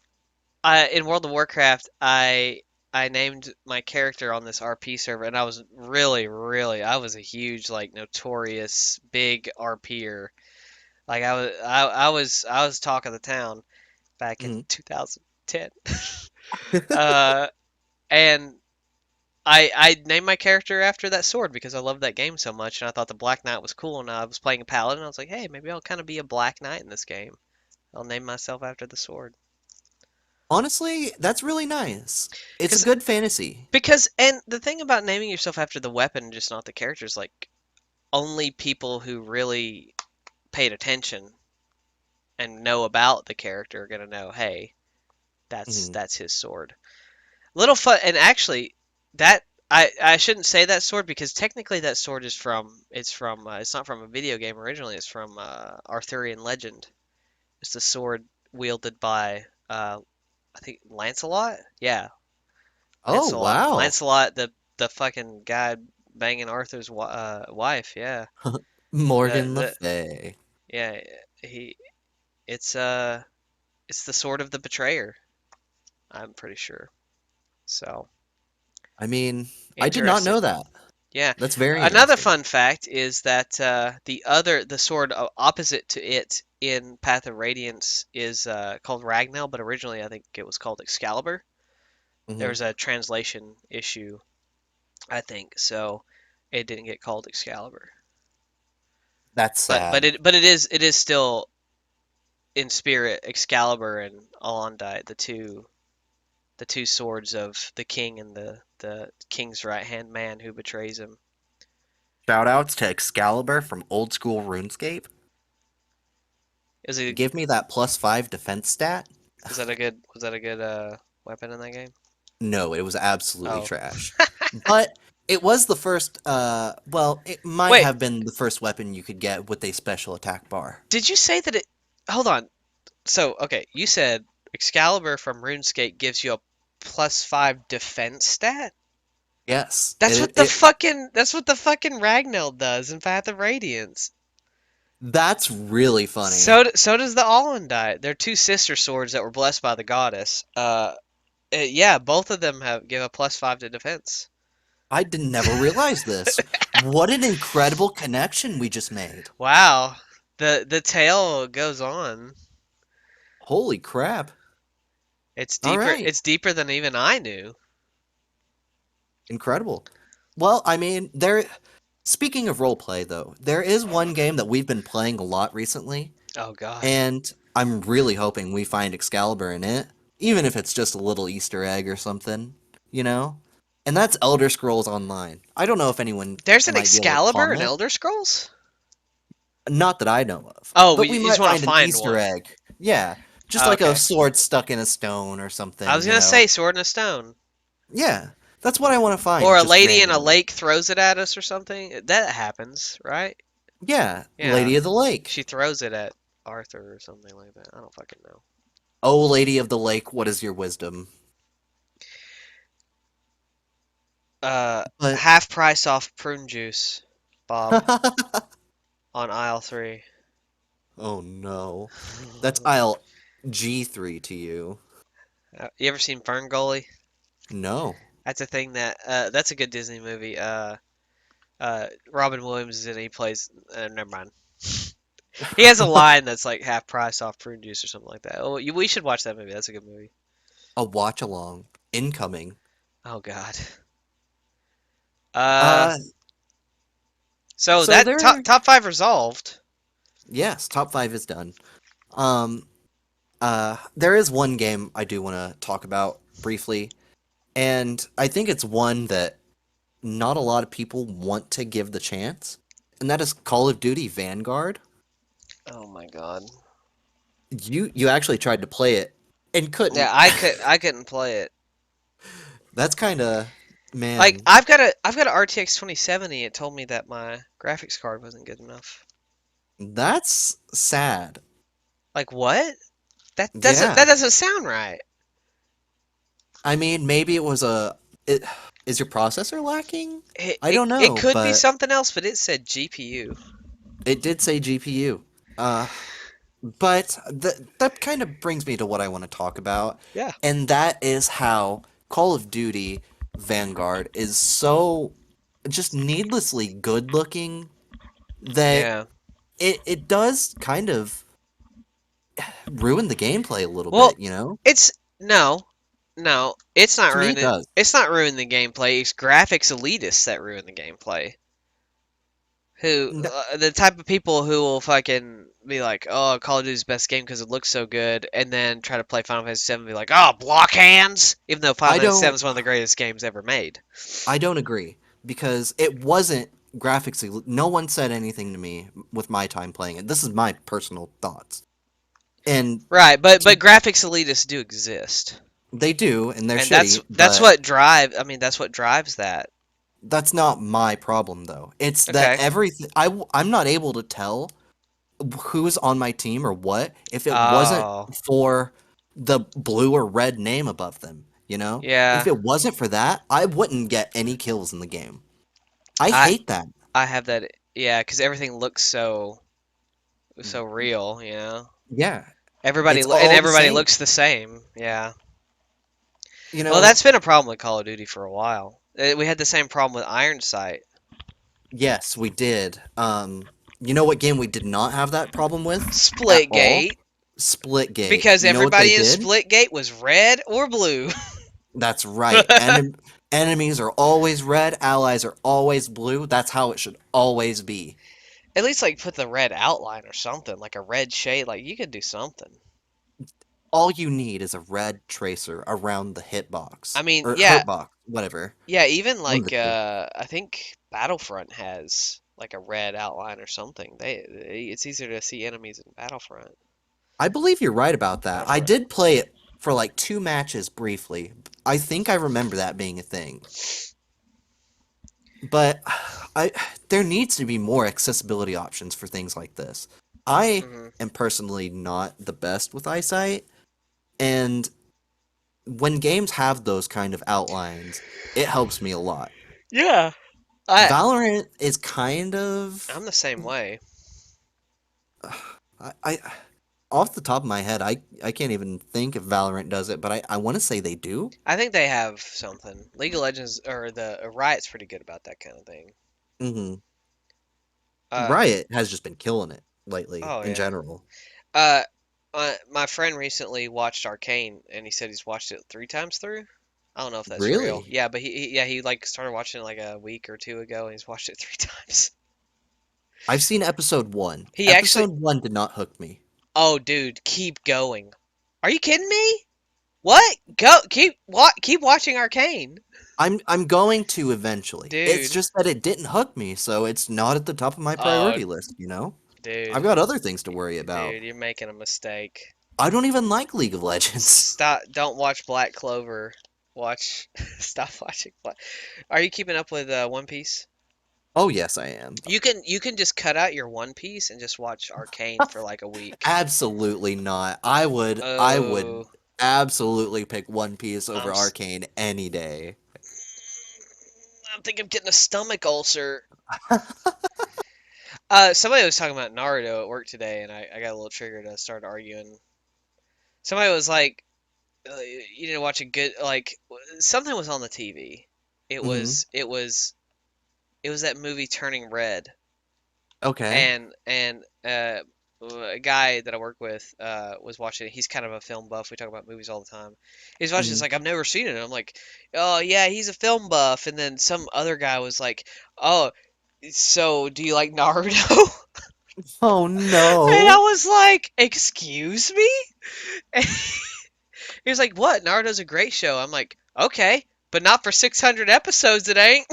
in World of Warcraft I named my character on this RP server, and I was I was a huge like notorious big RPer. Like I was talk of the town back in Mhm. 2010. uh, and I named my character after that sword because I loved that game so much, and I thought the Black Knight was cool. And I was playing a paladin, and I was like, hey, maybe I'll kind of be a Black Knight in this game. I'll name myself after the sword. Honestly, that's really nice. It's Because good fantasy. and the thing about naming yourself after the weapon, just not the characters, like only people who really paid attention and know about the character are gonna know, hey, Mhm. that's his sword. Little fun, and actually, that I shouldn't say that sword because technically that sword is from it's not from a video game originally. It's from Arthurian legend. It's the sword wielded by I think Lancelot. Yeah, Oh, Lancelot. wow. Lancelot, the fucking guy banging Arthur's wife. Yeah, Morgan Le the Fay. yeah he it's it's the sword of the betrayer. I'm pretty sure. So I mean, I did not know interesting. that. Yeah. That's very Another interesting. fun fact is that the sword opposite to it in Path of Radiance is called Ragnell, but originally I think it was called Excalibur. There Hmm. was a translation issue, I think, so it didn't get called Excalibur. That's sad. But it is still in spirit Excalibur and Alondite, the two swords of the king and the king's right hand man who betrays him. Shoutouts to Excalibur from old school RuneScape. Is it Give me that +5 defense stat. was that a good weapon in that game? No, it was absolutely Oh. trash. But it was the first, well, it might Wait, have been the first weapon you could get with a special attack bar. did you say that it hold on. So, okay, you said Excalibur from RuneScape gives you a +5 defense stat? Yes, it That's what the fucking Ragnell does in Path of Radiance. that's really funny. So does the Alundite. They're two sister swords that were blessed by the goddess. Yeah, both of them have give a +5 to defense. I did never realize this. What an incredible connection we just made. Wow. The tale goes on. Holy crap. All right. It's deeper than even I knew. Incredible. Well, I mean, speaking of roleplay though, there is one game that we've been playing a lot recently, Oh god. and I'm really hoping we find Excalibur in it, even if it's just a little Easter egg or something, you know? And that's Elder Scrolls Online. I don't know if anyone There's an might be able to Excalibur in comment. Elder Scrolls? Not that I know of. Oh, But we you just might want to find an find Easter one. egg. Yeah. Just Oh, like a okay. sword stuck in a stone or I something, was you gonna know? say Sword in a Stone. Yeah. That's what I want to Or find, a just lady in a randomly. lake throws it at us or something. That happens, right? Yeah. Yeah. Lady of the Lake. She throws it at Arthur or something like that. I don't fucking know. Oh, Lady of the Lake, what is your wisdom? But Half price off prune juice, Bob, on aisle 3. oh no. That's aisle G3 to you. You ever seen Fern Gully? No. That's a thing that's a good Disney movie. Robin Williams is in it. He plays. Never mind. He has a line that's like half price off prune juice or something like that. Oh, we should watch that movie. That's a good movie. A watch along. Incoming. Oh God. Uh, Uh, so so that there, top five resolved. yes, top 5 is done. Um, there is one game I do want to talk about briefly, and I think it's one that not a lot of people want to give the chance, and that is Call of Duty Vanguard. Oh my God. You actually tried to play it and Yeah, couldn't. I couldn't play it. That's kind of, Like man, I've got a RTX 2070. It told me that my graphics card wasn't good enough. that's sad. Like what? Yeah. That doesn't sound right. I mean, maybe it was it is your processor lacking? I don't It know, could be but something else, but it said GPU. It did say GPU. Uh, but that kind of brings me to what I want to talk about, Yeah. and that is how Call of Duty Vanguard is so just needlessly good looking that Yeah. it does kind of ruin the gameplay a little Well, bit, you know? it's no, no, it's not To me, it ruining. does. It's not ruining the gameplay. It's graphics elitists that ruin the gameplay. Who N- the type of people who will fucking be like, "Oh, Call of Duty's best game because it looks so good," and then try to play Final Fantasy VII and be like, "Oh, block hands," even though Final I Fantasy VII don't. is one of the greatest games ever made. I don't agree because it wasn't graphics. No one said anything to me with my time playing it. This is my personal thoughts, and Right, but to, graphics elitists do exist, they do, and they're and that's shitty. that's But what drive. I mean, that's what drives that. that's not my problem, though. It's that Okay. everything. I'm not able to tell who's on my team or what if it wasn't Oh, for the blue or red name above them. You know, if yeah. it wasn't for that, I wouldn't get any kills in the game. I I hate that. I have that. Yeah, because everything looks so real. You know, Yeah, everybody it's and all the everybody same. looks the same. Yeah. You Well, know, that's been a problem with Call of Duty for a while. We had the same problem with Iron Sight. yes, we did. You know what game we did not have that problem with at all? Splitgate, Splitgate. because You know what they everybody in did? Splitgate was red or blue. That's right. Enemies are always red, allies are always blue. That's how it should always be. At least like put the red outline or something, like a red shade. Like you could do something. All you need is a red tracer around the I hitbox mean, or yeah, hurtbox, whatever. yeah. Even One of the like two. I think Battlefront has like a red outline or something. It's easier to see enemies in Battlefront. I believe you're right about that. I Battlefront. did play it for like 2 matches briefly. I think I remember that being a thing. But I there needs to be more accessibility options for things like this. I Hmm. am personally not the best with eyesight, and when games have those kind of outlines, it helps me a lot. Yeah, I Valorant is kind of I'm the same way. I off the top of my head, I can't even think if Valorant does it, but I want to say they do. I think they have something. League of Legends or the Riot's pretty good about that kind of thing. Hmm. Uh Riot has just been killing it lately oh in yeah. general. Uh, my friend recently watched Arcane, and he said he's watched it 3 times through. I don't know if that's real. Really? Yeah, but he like started watching it like a week or two ago, and he's watched it 3 times. I've seen episode 1. He actually, Episode 1 did not hook me. oh dude, keep going. Are you kidding me? What? Go, keep watching Arcane, I'm going to eventually. It's dude. just that it didn't hook me, so it's not at the top of my Oh, priority list, you know? I've dude, got other things to worry about. dude, you're making a mistake. I don't even like League of Legends. Stop! Don't watch Black Clover. Watch. Stop watching Black. Are you keeping up with One Piece? Oh yes, I am. You can just cut out your One Piece and just watch Arcane for like a week. Absolutely not. I would Oh, absolutely pick One Piece I'm over s- Arcane any day. I think I'm getting a stomach ulcer. Somebody was talking about Naruto at work today, and I got a little triggered. I started arguing. Somebody was like, "You need to watch a good like something was on the TV. It Hmm. was it was it was that movie Turning Red, Okay. and a guy that I work with was watching it. He's kind of a film buff. We talk about movies all the time. He's watching. It's Hmm. like I've never seen it. I'm like, oh yeah, he's a film buff. And then some other guy was like, oh, so do you like Naruto? Oh And I no. was like, excuse me? He was like, what? Naruto's a great show. I'm like, okay, but not for 600 episodes. It ain't.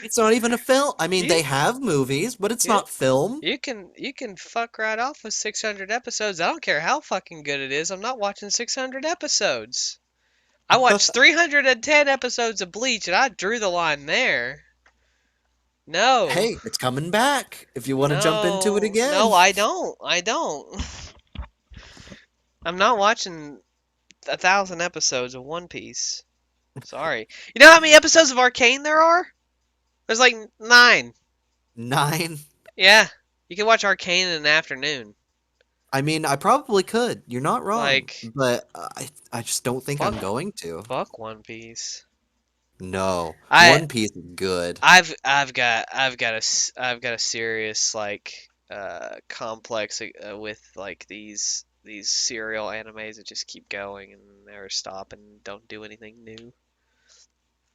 It's not even a film. I mean, You they have movies, but it's you not film. you can fuck right off with 600 episodes. I don't care how fucking good it is. I'm not watching 600 episodes. I watched 310 episodes of Bleach and I drew the line there. No. Hey, it's coming back if you want to jump into it No. No, again. I don't. I don't. I'm not watching 1,000 episodes of One Piece. Sorry. You know how many episodes of Arcane there are? There's like 9. 9. Yeah, you can watch Arcane in an afternoon. I mean, I probably could. You're not wrong, Like, but I just don't think fuck, I'm going to. fuck One Piece. No, I One Piece is good. I've got a serious like complex with like these serial animes that just keep going and never stop and don't do anything new.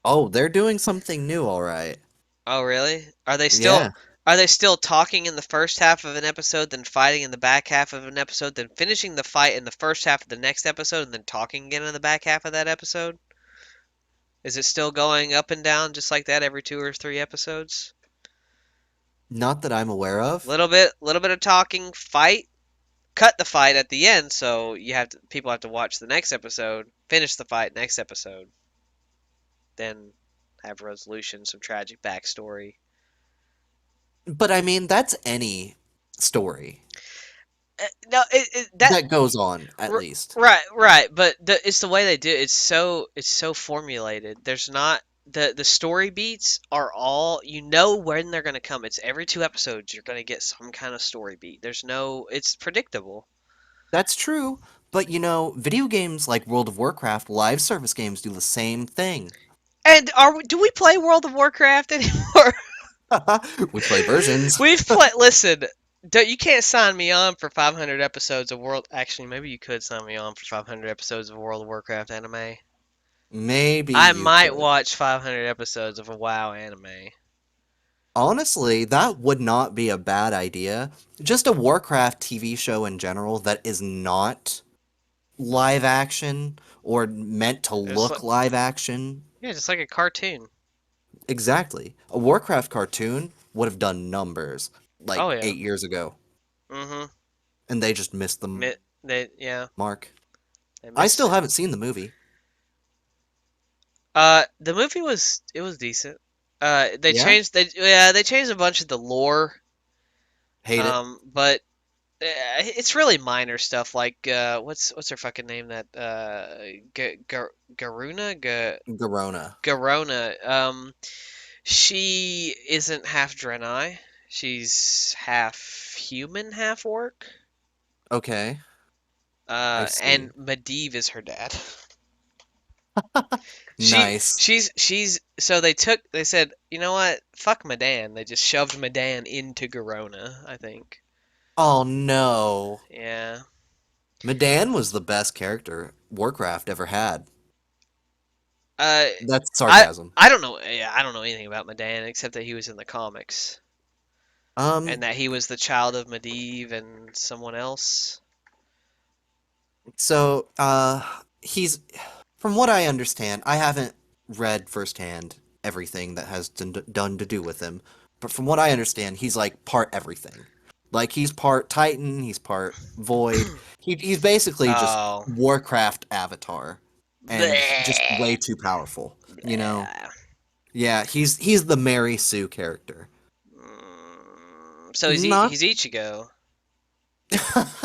Oh, they're doing something new, all right. Oh, really? Yeah. Are they still talking in the first half of an episode, then fighting in the back half of an episode, then finishing the fight in the first half of the next episode, and then talking again in the back half of that episode? Is it still going up and down just like that every two or three episodes? Not that I'm aware of. Little bit of talking, fight, cut the fight at the end, so people have to watch the next episode, finish the fight next episode, then have resolution, some tragic backstory. But I mean, that's any story No, that that goes on, at least. right, but it's the way they do it. It's so formulated. There's not the story beats are all you know when they're gonna come. It's every two episodes you're gonna get some kind of story beat. There's no it's predictable. That's true, but video games like World of Warcraft, live service games do the same thing. And do we play World of Warcraft anymore? We play versions. We've played. Listen, you can't sign me on for 500 episodes of World. Actually, maybe you could sign me on for 500 episodes of World of Warcraft anime. Maybe I you might could. watch 500 episodes of a WoW anime. Honestly, that would not be a bad idea. Just a Warcraft TV show in general that is not live action or meant to Just look like live action. yeah, just like a cartoon. Exactly. A Warcraft cartoon would have done numbers like Oh yeah. 8 years ago, Mm-hmm. and they just missed the Yeah, mark. they I missed still it. haven't seen the movie. The movie was decent. Yeah? They changed a bunch of the lore. Hate it. But it's really minor stuff like what's her fucking name that Garuna Garona. Garona she isn't half Draenei. She's half human, half orc. Okay, I And see. Medivh is her dad. Nice. She's so they said, you know what? Fuck Medan. They just shoved Medan into Garona, I think. Oh no. Yeah. Medan was the best character Warcraft ever had. Uh That's sarcasm. I don't know. Yeah, I don't know anything about Medan except that he was in the comics and Um, that he was the child of Medivh and someone else. so, he's, from what I understand, I haven't read firsthand everything that has done to do with him, but from what I understand, he's like part everything. Like, he's part Titan, he's part Void. He's basically just Oh. Warcraft Avatar, and just way Bleh. too powerful, you know? Bleh. Yeah, he's the Mary Sue character. So Not he's Ichigo.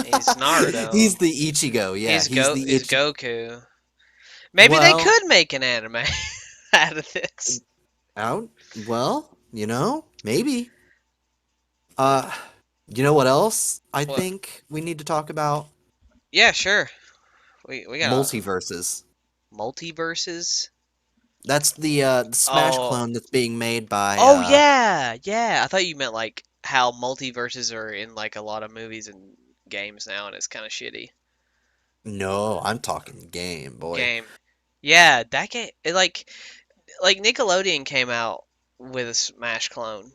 He's Naruto. He's the Ichigo, yeah, he's the He's Ichigo. Goku. Maybe they Well, could make an anime out of this. out. Well, maybe. Uh, you know what else I What? think we need to talk about? Yeah, sure. We got a Multiverses. multiverses. That's the Smash Oh, clone that's being made by oh yeah, yeah. I thought you meant like how multiverses are in like a lot of movies and games now, and it's kind of shitty. no, I'm talking game, boy. Game. Yeah, that game. Like Nickelodeon came out with a Smash clone,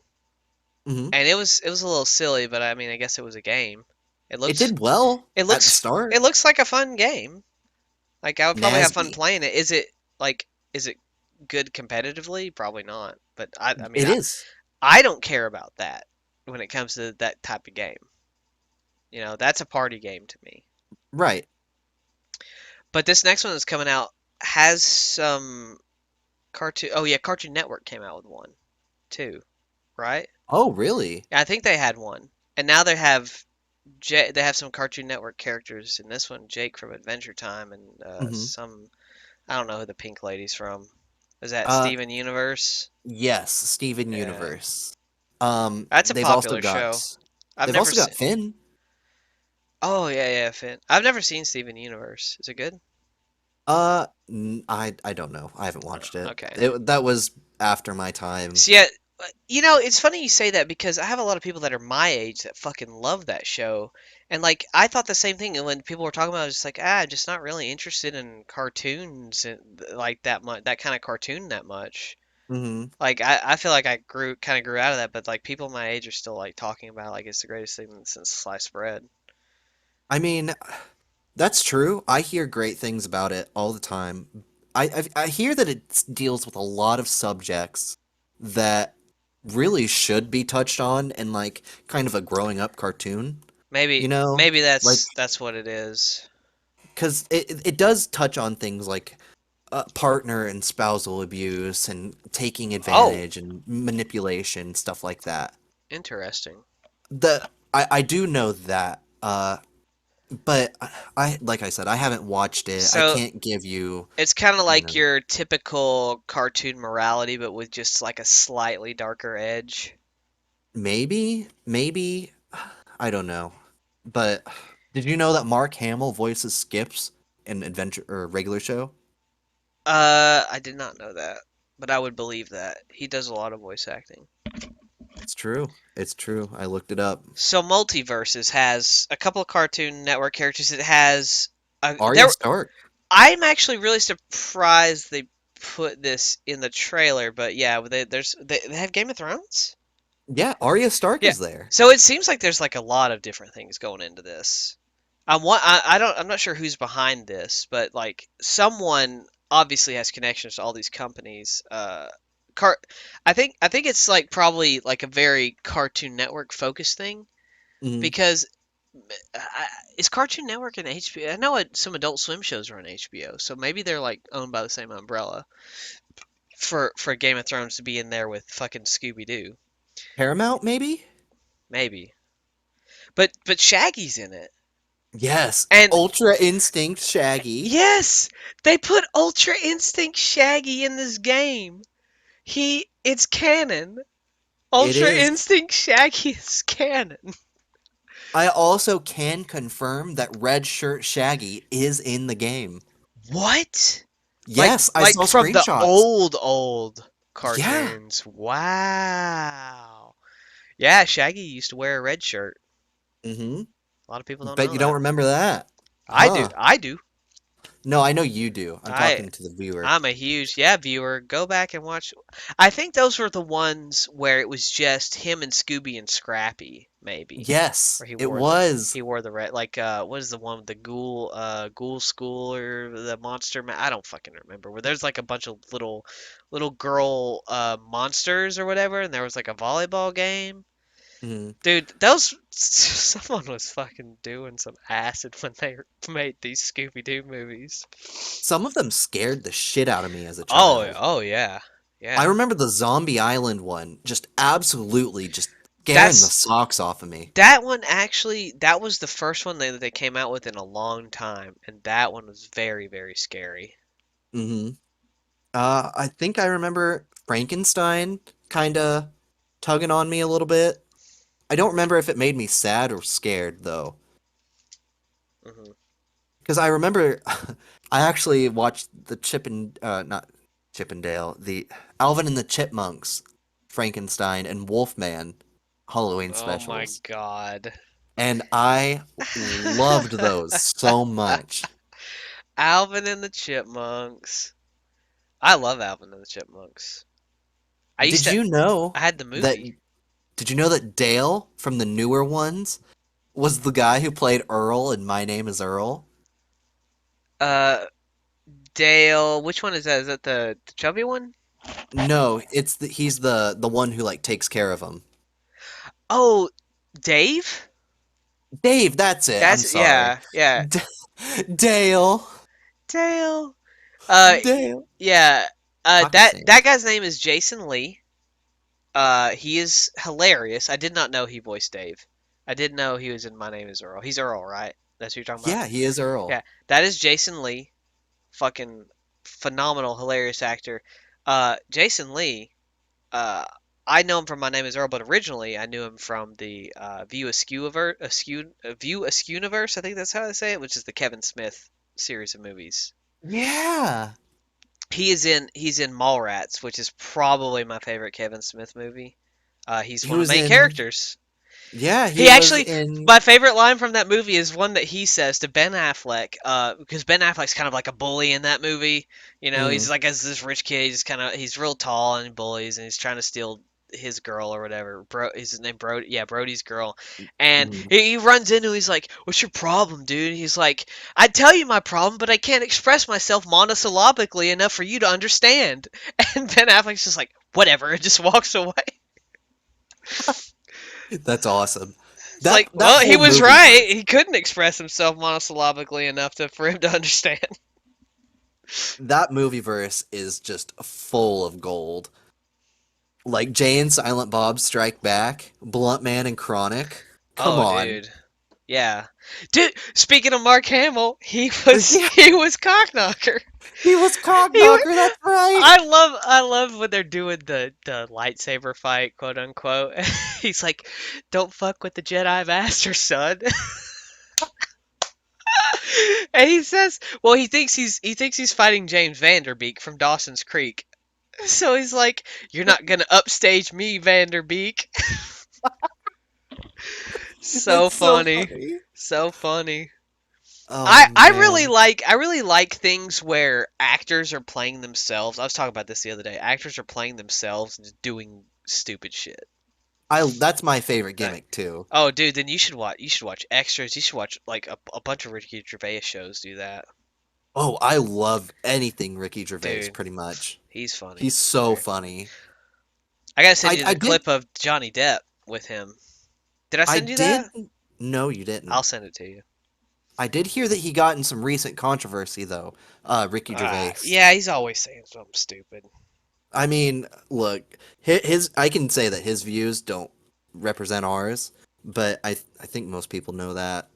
Hmm. and it was a little silly, but I mean, I guess it was a game. It It looks did well it at the looks start. it looks like a fun game. Like I would probably have fun Nasty. playing it. Is it good competitively? Probably not. But I mean It is. I don't care about that when it comes to that type of game. You know, that's a party game to me. Right. But this next one that's coming out has some cartoon. Oh yeah, Cartoon Network came out with one too, right? Oh, really? Yeah, I think they had one, and now they have some Cartoon Network characters in this one. Jake from Adventure Time and Hmm. some I don't know who the pink lady's from. Is that Uh, Steven Universe? yes, Steven Yeah. Universe. That's a They've also popular got show. I've they've never also got seen. Finn. Oh yeah, yeah, Finn. I've never seen Steven Universe. Is it good? I don't know. I haven't watched it. Okay. That was after my time. So yeah, it's funny you say that because I have a lot of people that are my age that fucking love that show, and like I thought the same thing. And when people were talking about it, I was just like, I'm just not really interested in cartoons and like that much, that kind of cartoon that much. Hmm. Like I feel like I kind of grew out of that, but like people my age are still like talking about like it's the greatest thing since sliced bread. I mean, that's true. I hear great things about it all the time. I hear that it deals with a lot of subjects that really should be touched on in like kind of a growing up cartoon, you know? Maybe Like, that's what it is. because it does touch on things like partner and spousal abuse and taking Oh, advantage and manipulation, stuff like that. interesting. I do know that, but like I said, I haven't watched it. I So can't give you, it's kind of you like know, your typical cartoon morality, but with just like a slightly darker edge. maybe, I don't know. But did you know that Mark Hamill voices Skips in Adventure or regular show? I did not know that, but I would believe that. He does a lot of voice acting. It's true. It's true. I looked it up. So Multiverses has a couple of Cartoon Network characters. It has Arya there. Stark. I'm actually really surprised they put this in the trailer, but yeah, they have Game of Thrones. Yeah, Arya Stark Yeah. is there. So it seems like there's like a lot of different things going into this. I'm not sure who's behind this, but like someone obviously has connections to all these companies. Car I think it's like probably like a very Cartoon Network focused thing Hmm. because is Cartoon Network and HBO? I know some Adult Swim shows are on HBO, so maybe they're like owned by the same umbrella for Game of Thrones to be in there with fucking Scooby Doo, Paramount, maybe? maybe. But Shaggy's in it, Yes, and Ultra Instinct Shaggy. yes, they put Ultra Instinct Shaggy in this game. It's canon. It Ultra is. Instinct Shaggy is canon. I also can confirm that Red Shirt Shaggy is in the game. What? Yes, I Like saw from the screenshots. old Yeah. cartoons. Wow. Yeah, Shaggy used to wear a red shirt. Mm-hmm. A lot of people don't Bet know you don't that. remember that. I do. Huh. I do. No, I know you do. I'm I talking to the viewer. I'm a huge viewer. Go back and watch. I think those were the ones where it was just him and Scooby and Scrappy, maybe. Yes, Where he it wore the was. he wore the red like what is the one with the ghoul school or the monster I don't fucking remember. Where there's like a bunch of little girl monsters or whatever, and there was like a volleyball game. Mhm. Dude, those someone was fucking doing some acid when they made these Scooby Doo movies. Some of them scared the shit out of me as a Oh, child. oh yeah, I yeah. remember the Zombie Island one just absolutely just scaring the That's socks off of me. that one actually. That was the first one that they came out with in a long time, and that one was very, very scary. Hmm. I think I remember Frankenstein kind of tugging on me a little bit. I don't remember if it made me sad or scared though, Hmm. because I remember I actually watched the not Chippendale, the Alvin and the Chipmunks, Frankenstein and Wolfman Halloween Oh my specials, God, and I loved those so much. Alvin and the Chipmunks. I love Alvin and the Chipmunks. I used Did to. you know I had the that? movie. Did you know that Dale from the newer ones was the guy who played Earl in My Name Is Earl? Uh, Dale. Which one is that? Is that the chubby one? No, he's the one who like takes care of him. Oh, Dave. Dave, that's it. I'm That's sorry. yeah. D Dale. Dale. Uh, Dale. yeah. That Pakistan. guy's name is Jason Lee. He is hilarious. I did not know he voiced Dave. I didn't know he was in My Name Is Earl. He's Earl, right? That's who you're talking about? Yeah, he is Earl. Yeah, that is Jason Lee. Fucking phenomenal, hilarious actor. Jason Lee. Uh, I know him from My Name Is Earl, but originally I knew him from the View Askewniverse. I think that's how I say it, which is the Kevin Smith series of movies. Yeah. He's in Mallrats, which is probably my favorite Kevin Smith movie. He's He one of the was main in. characters. Yeah, he He was actually, in. my favorite line from that movie is one that he says to Ben Affleck, because Ben Affleck's kind of like a bully in that movie. He's Mm, like as this rich kid, he's real tall and bullies, and he's trying to steal his girl or whatever. Is his name Brody? Yeah, Brody's girl. And mm. he runs into, he's like, "What's your problem, dude?" He's like, "I'd tell you my problem, but I can't express myself monosyllabically enough for you to understand." And Ben Affleck's just like, "Whatever," and just walks away. That's awesome. It's That like, that well, he whole was movie right. verse. He couldn't express himself monosyllabically enough for him to understand. That movie verse is just full of gold. Like Jay and Silent Bob Strike Back, Blunt Man and Chronic. Come Oh, on. dude. Yeah. Dude, speaking of Mark Hamill, he was Yeah, he was Cockknocker. he was He wa- Cogknocker, that's right. I love when they're doing the lightsaber fight, quote unquote. He's like, "Don't fuck with the Jedi Master, son." And he says, well, he thinks he's fighting James Vanderbeek from Dawson's Creek. So he's like, "You're not gonna upstage me, Vanderbeek." So That's so funny. funny. So funny. Oh I really like things where actors are playing themselves. I was talking about this the other day. Actors are playing themselves and just doing stupid shit. I that's my favorite Uh, gimmick too. oh, dude, then you should watch Extras. You should watch like a bunch of Ricky Gervais shows do that. Oh, I love anything Ricky Gervais Dude, pretty much. he's funny. He's so funny. I gotta send I you I the did clip of Johnny Depp with him. Did I I send you did that? No, you didn't. I'll send it to you. I did hear that he got in some recent controversy though. Ricky Gervais. Yeah, he's always saying something stupid. I mean, look, his I can say that his views don't represent ours, but I think most people know that.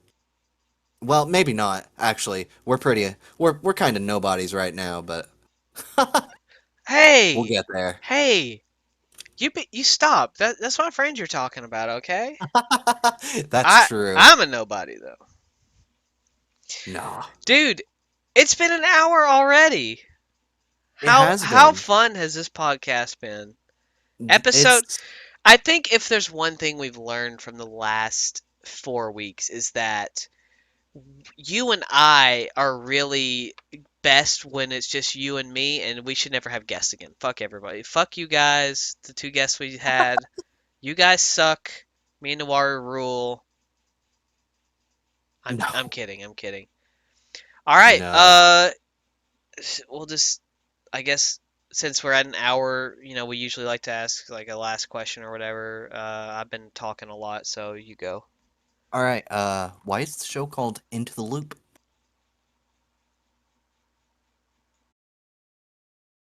Well, maybe not, actually. We're kind of nobodies right now, but we'll Hey, get there. hey, you stop. That's my friend you're talking about, okay? That's I true. I'm a nobody though. Nah, Dude, it's been an hour already. it How has how been. fun has this podcast been? Episode It's I think if there's one thing we've learned from the last 4 weeks is that you and I are really best when it's just you and me, and we should never have guests again. Fuck everybody. Fuck you guys, the two guests we had. You guys suck. Me and Noir rule. I'm no, kidding. I'm kidding. All right. no. We'll just I guess since we're at an hour, we usually like to ask like a last question or whatever. I've been talking a lot, so you go. All right. Why is the show called Into the Loop?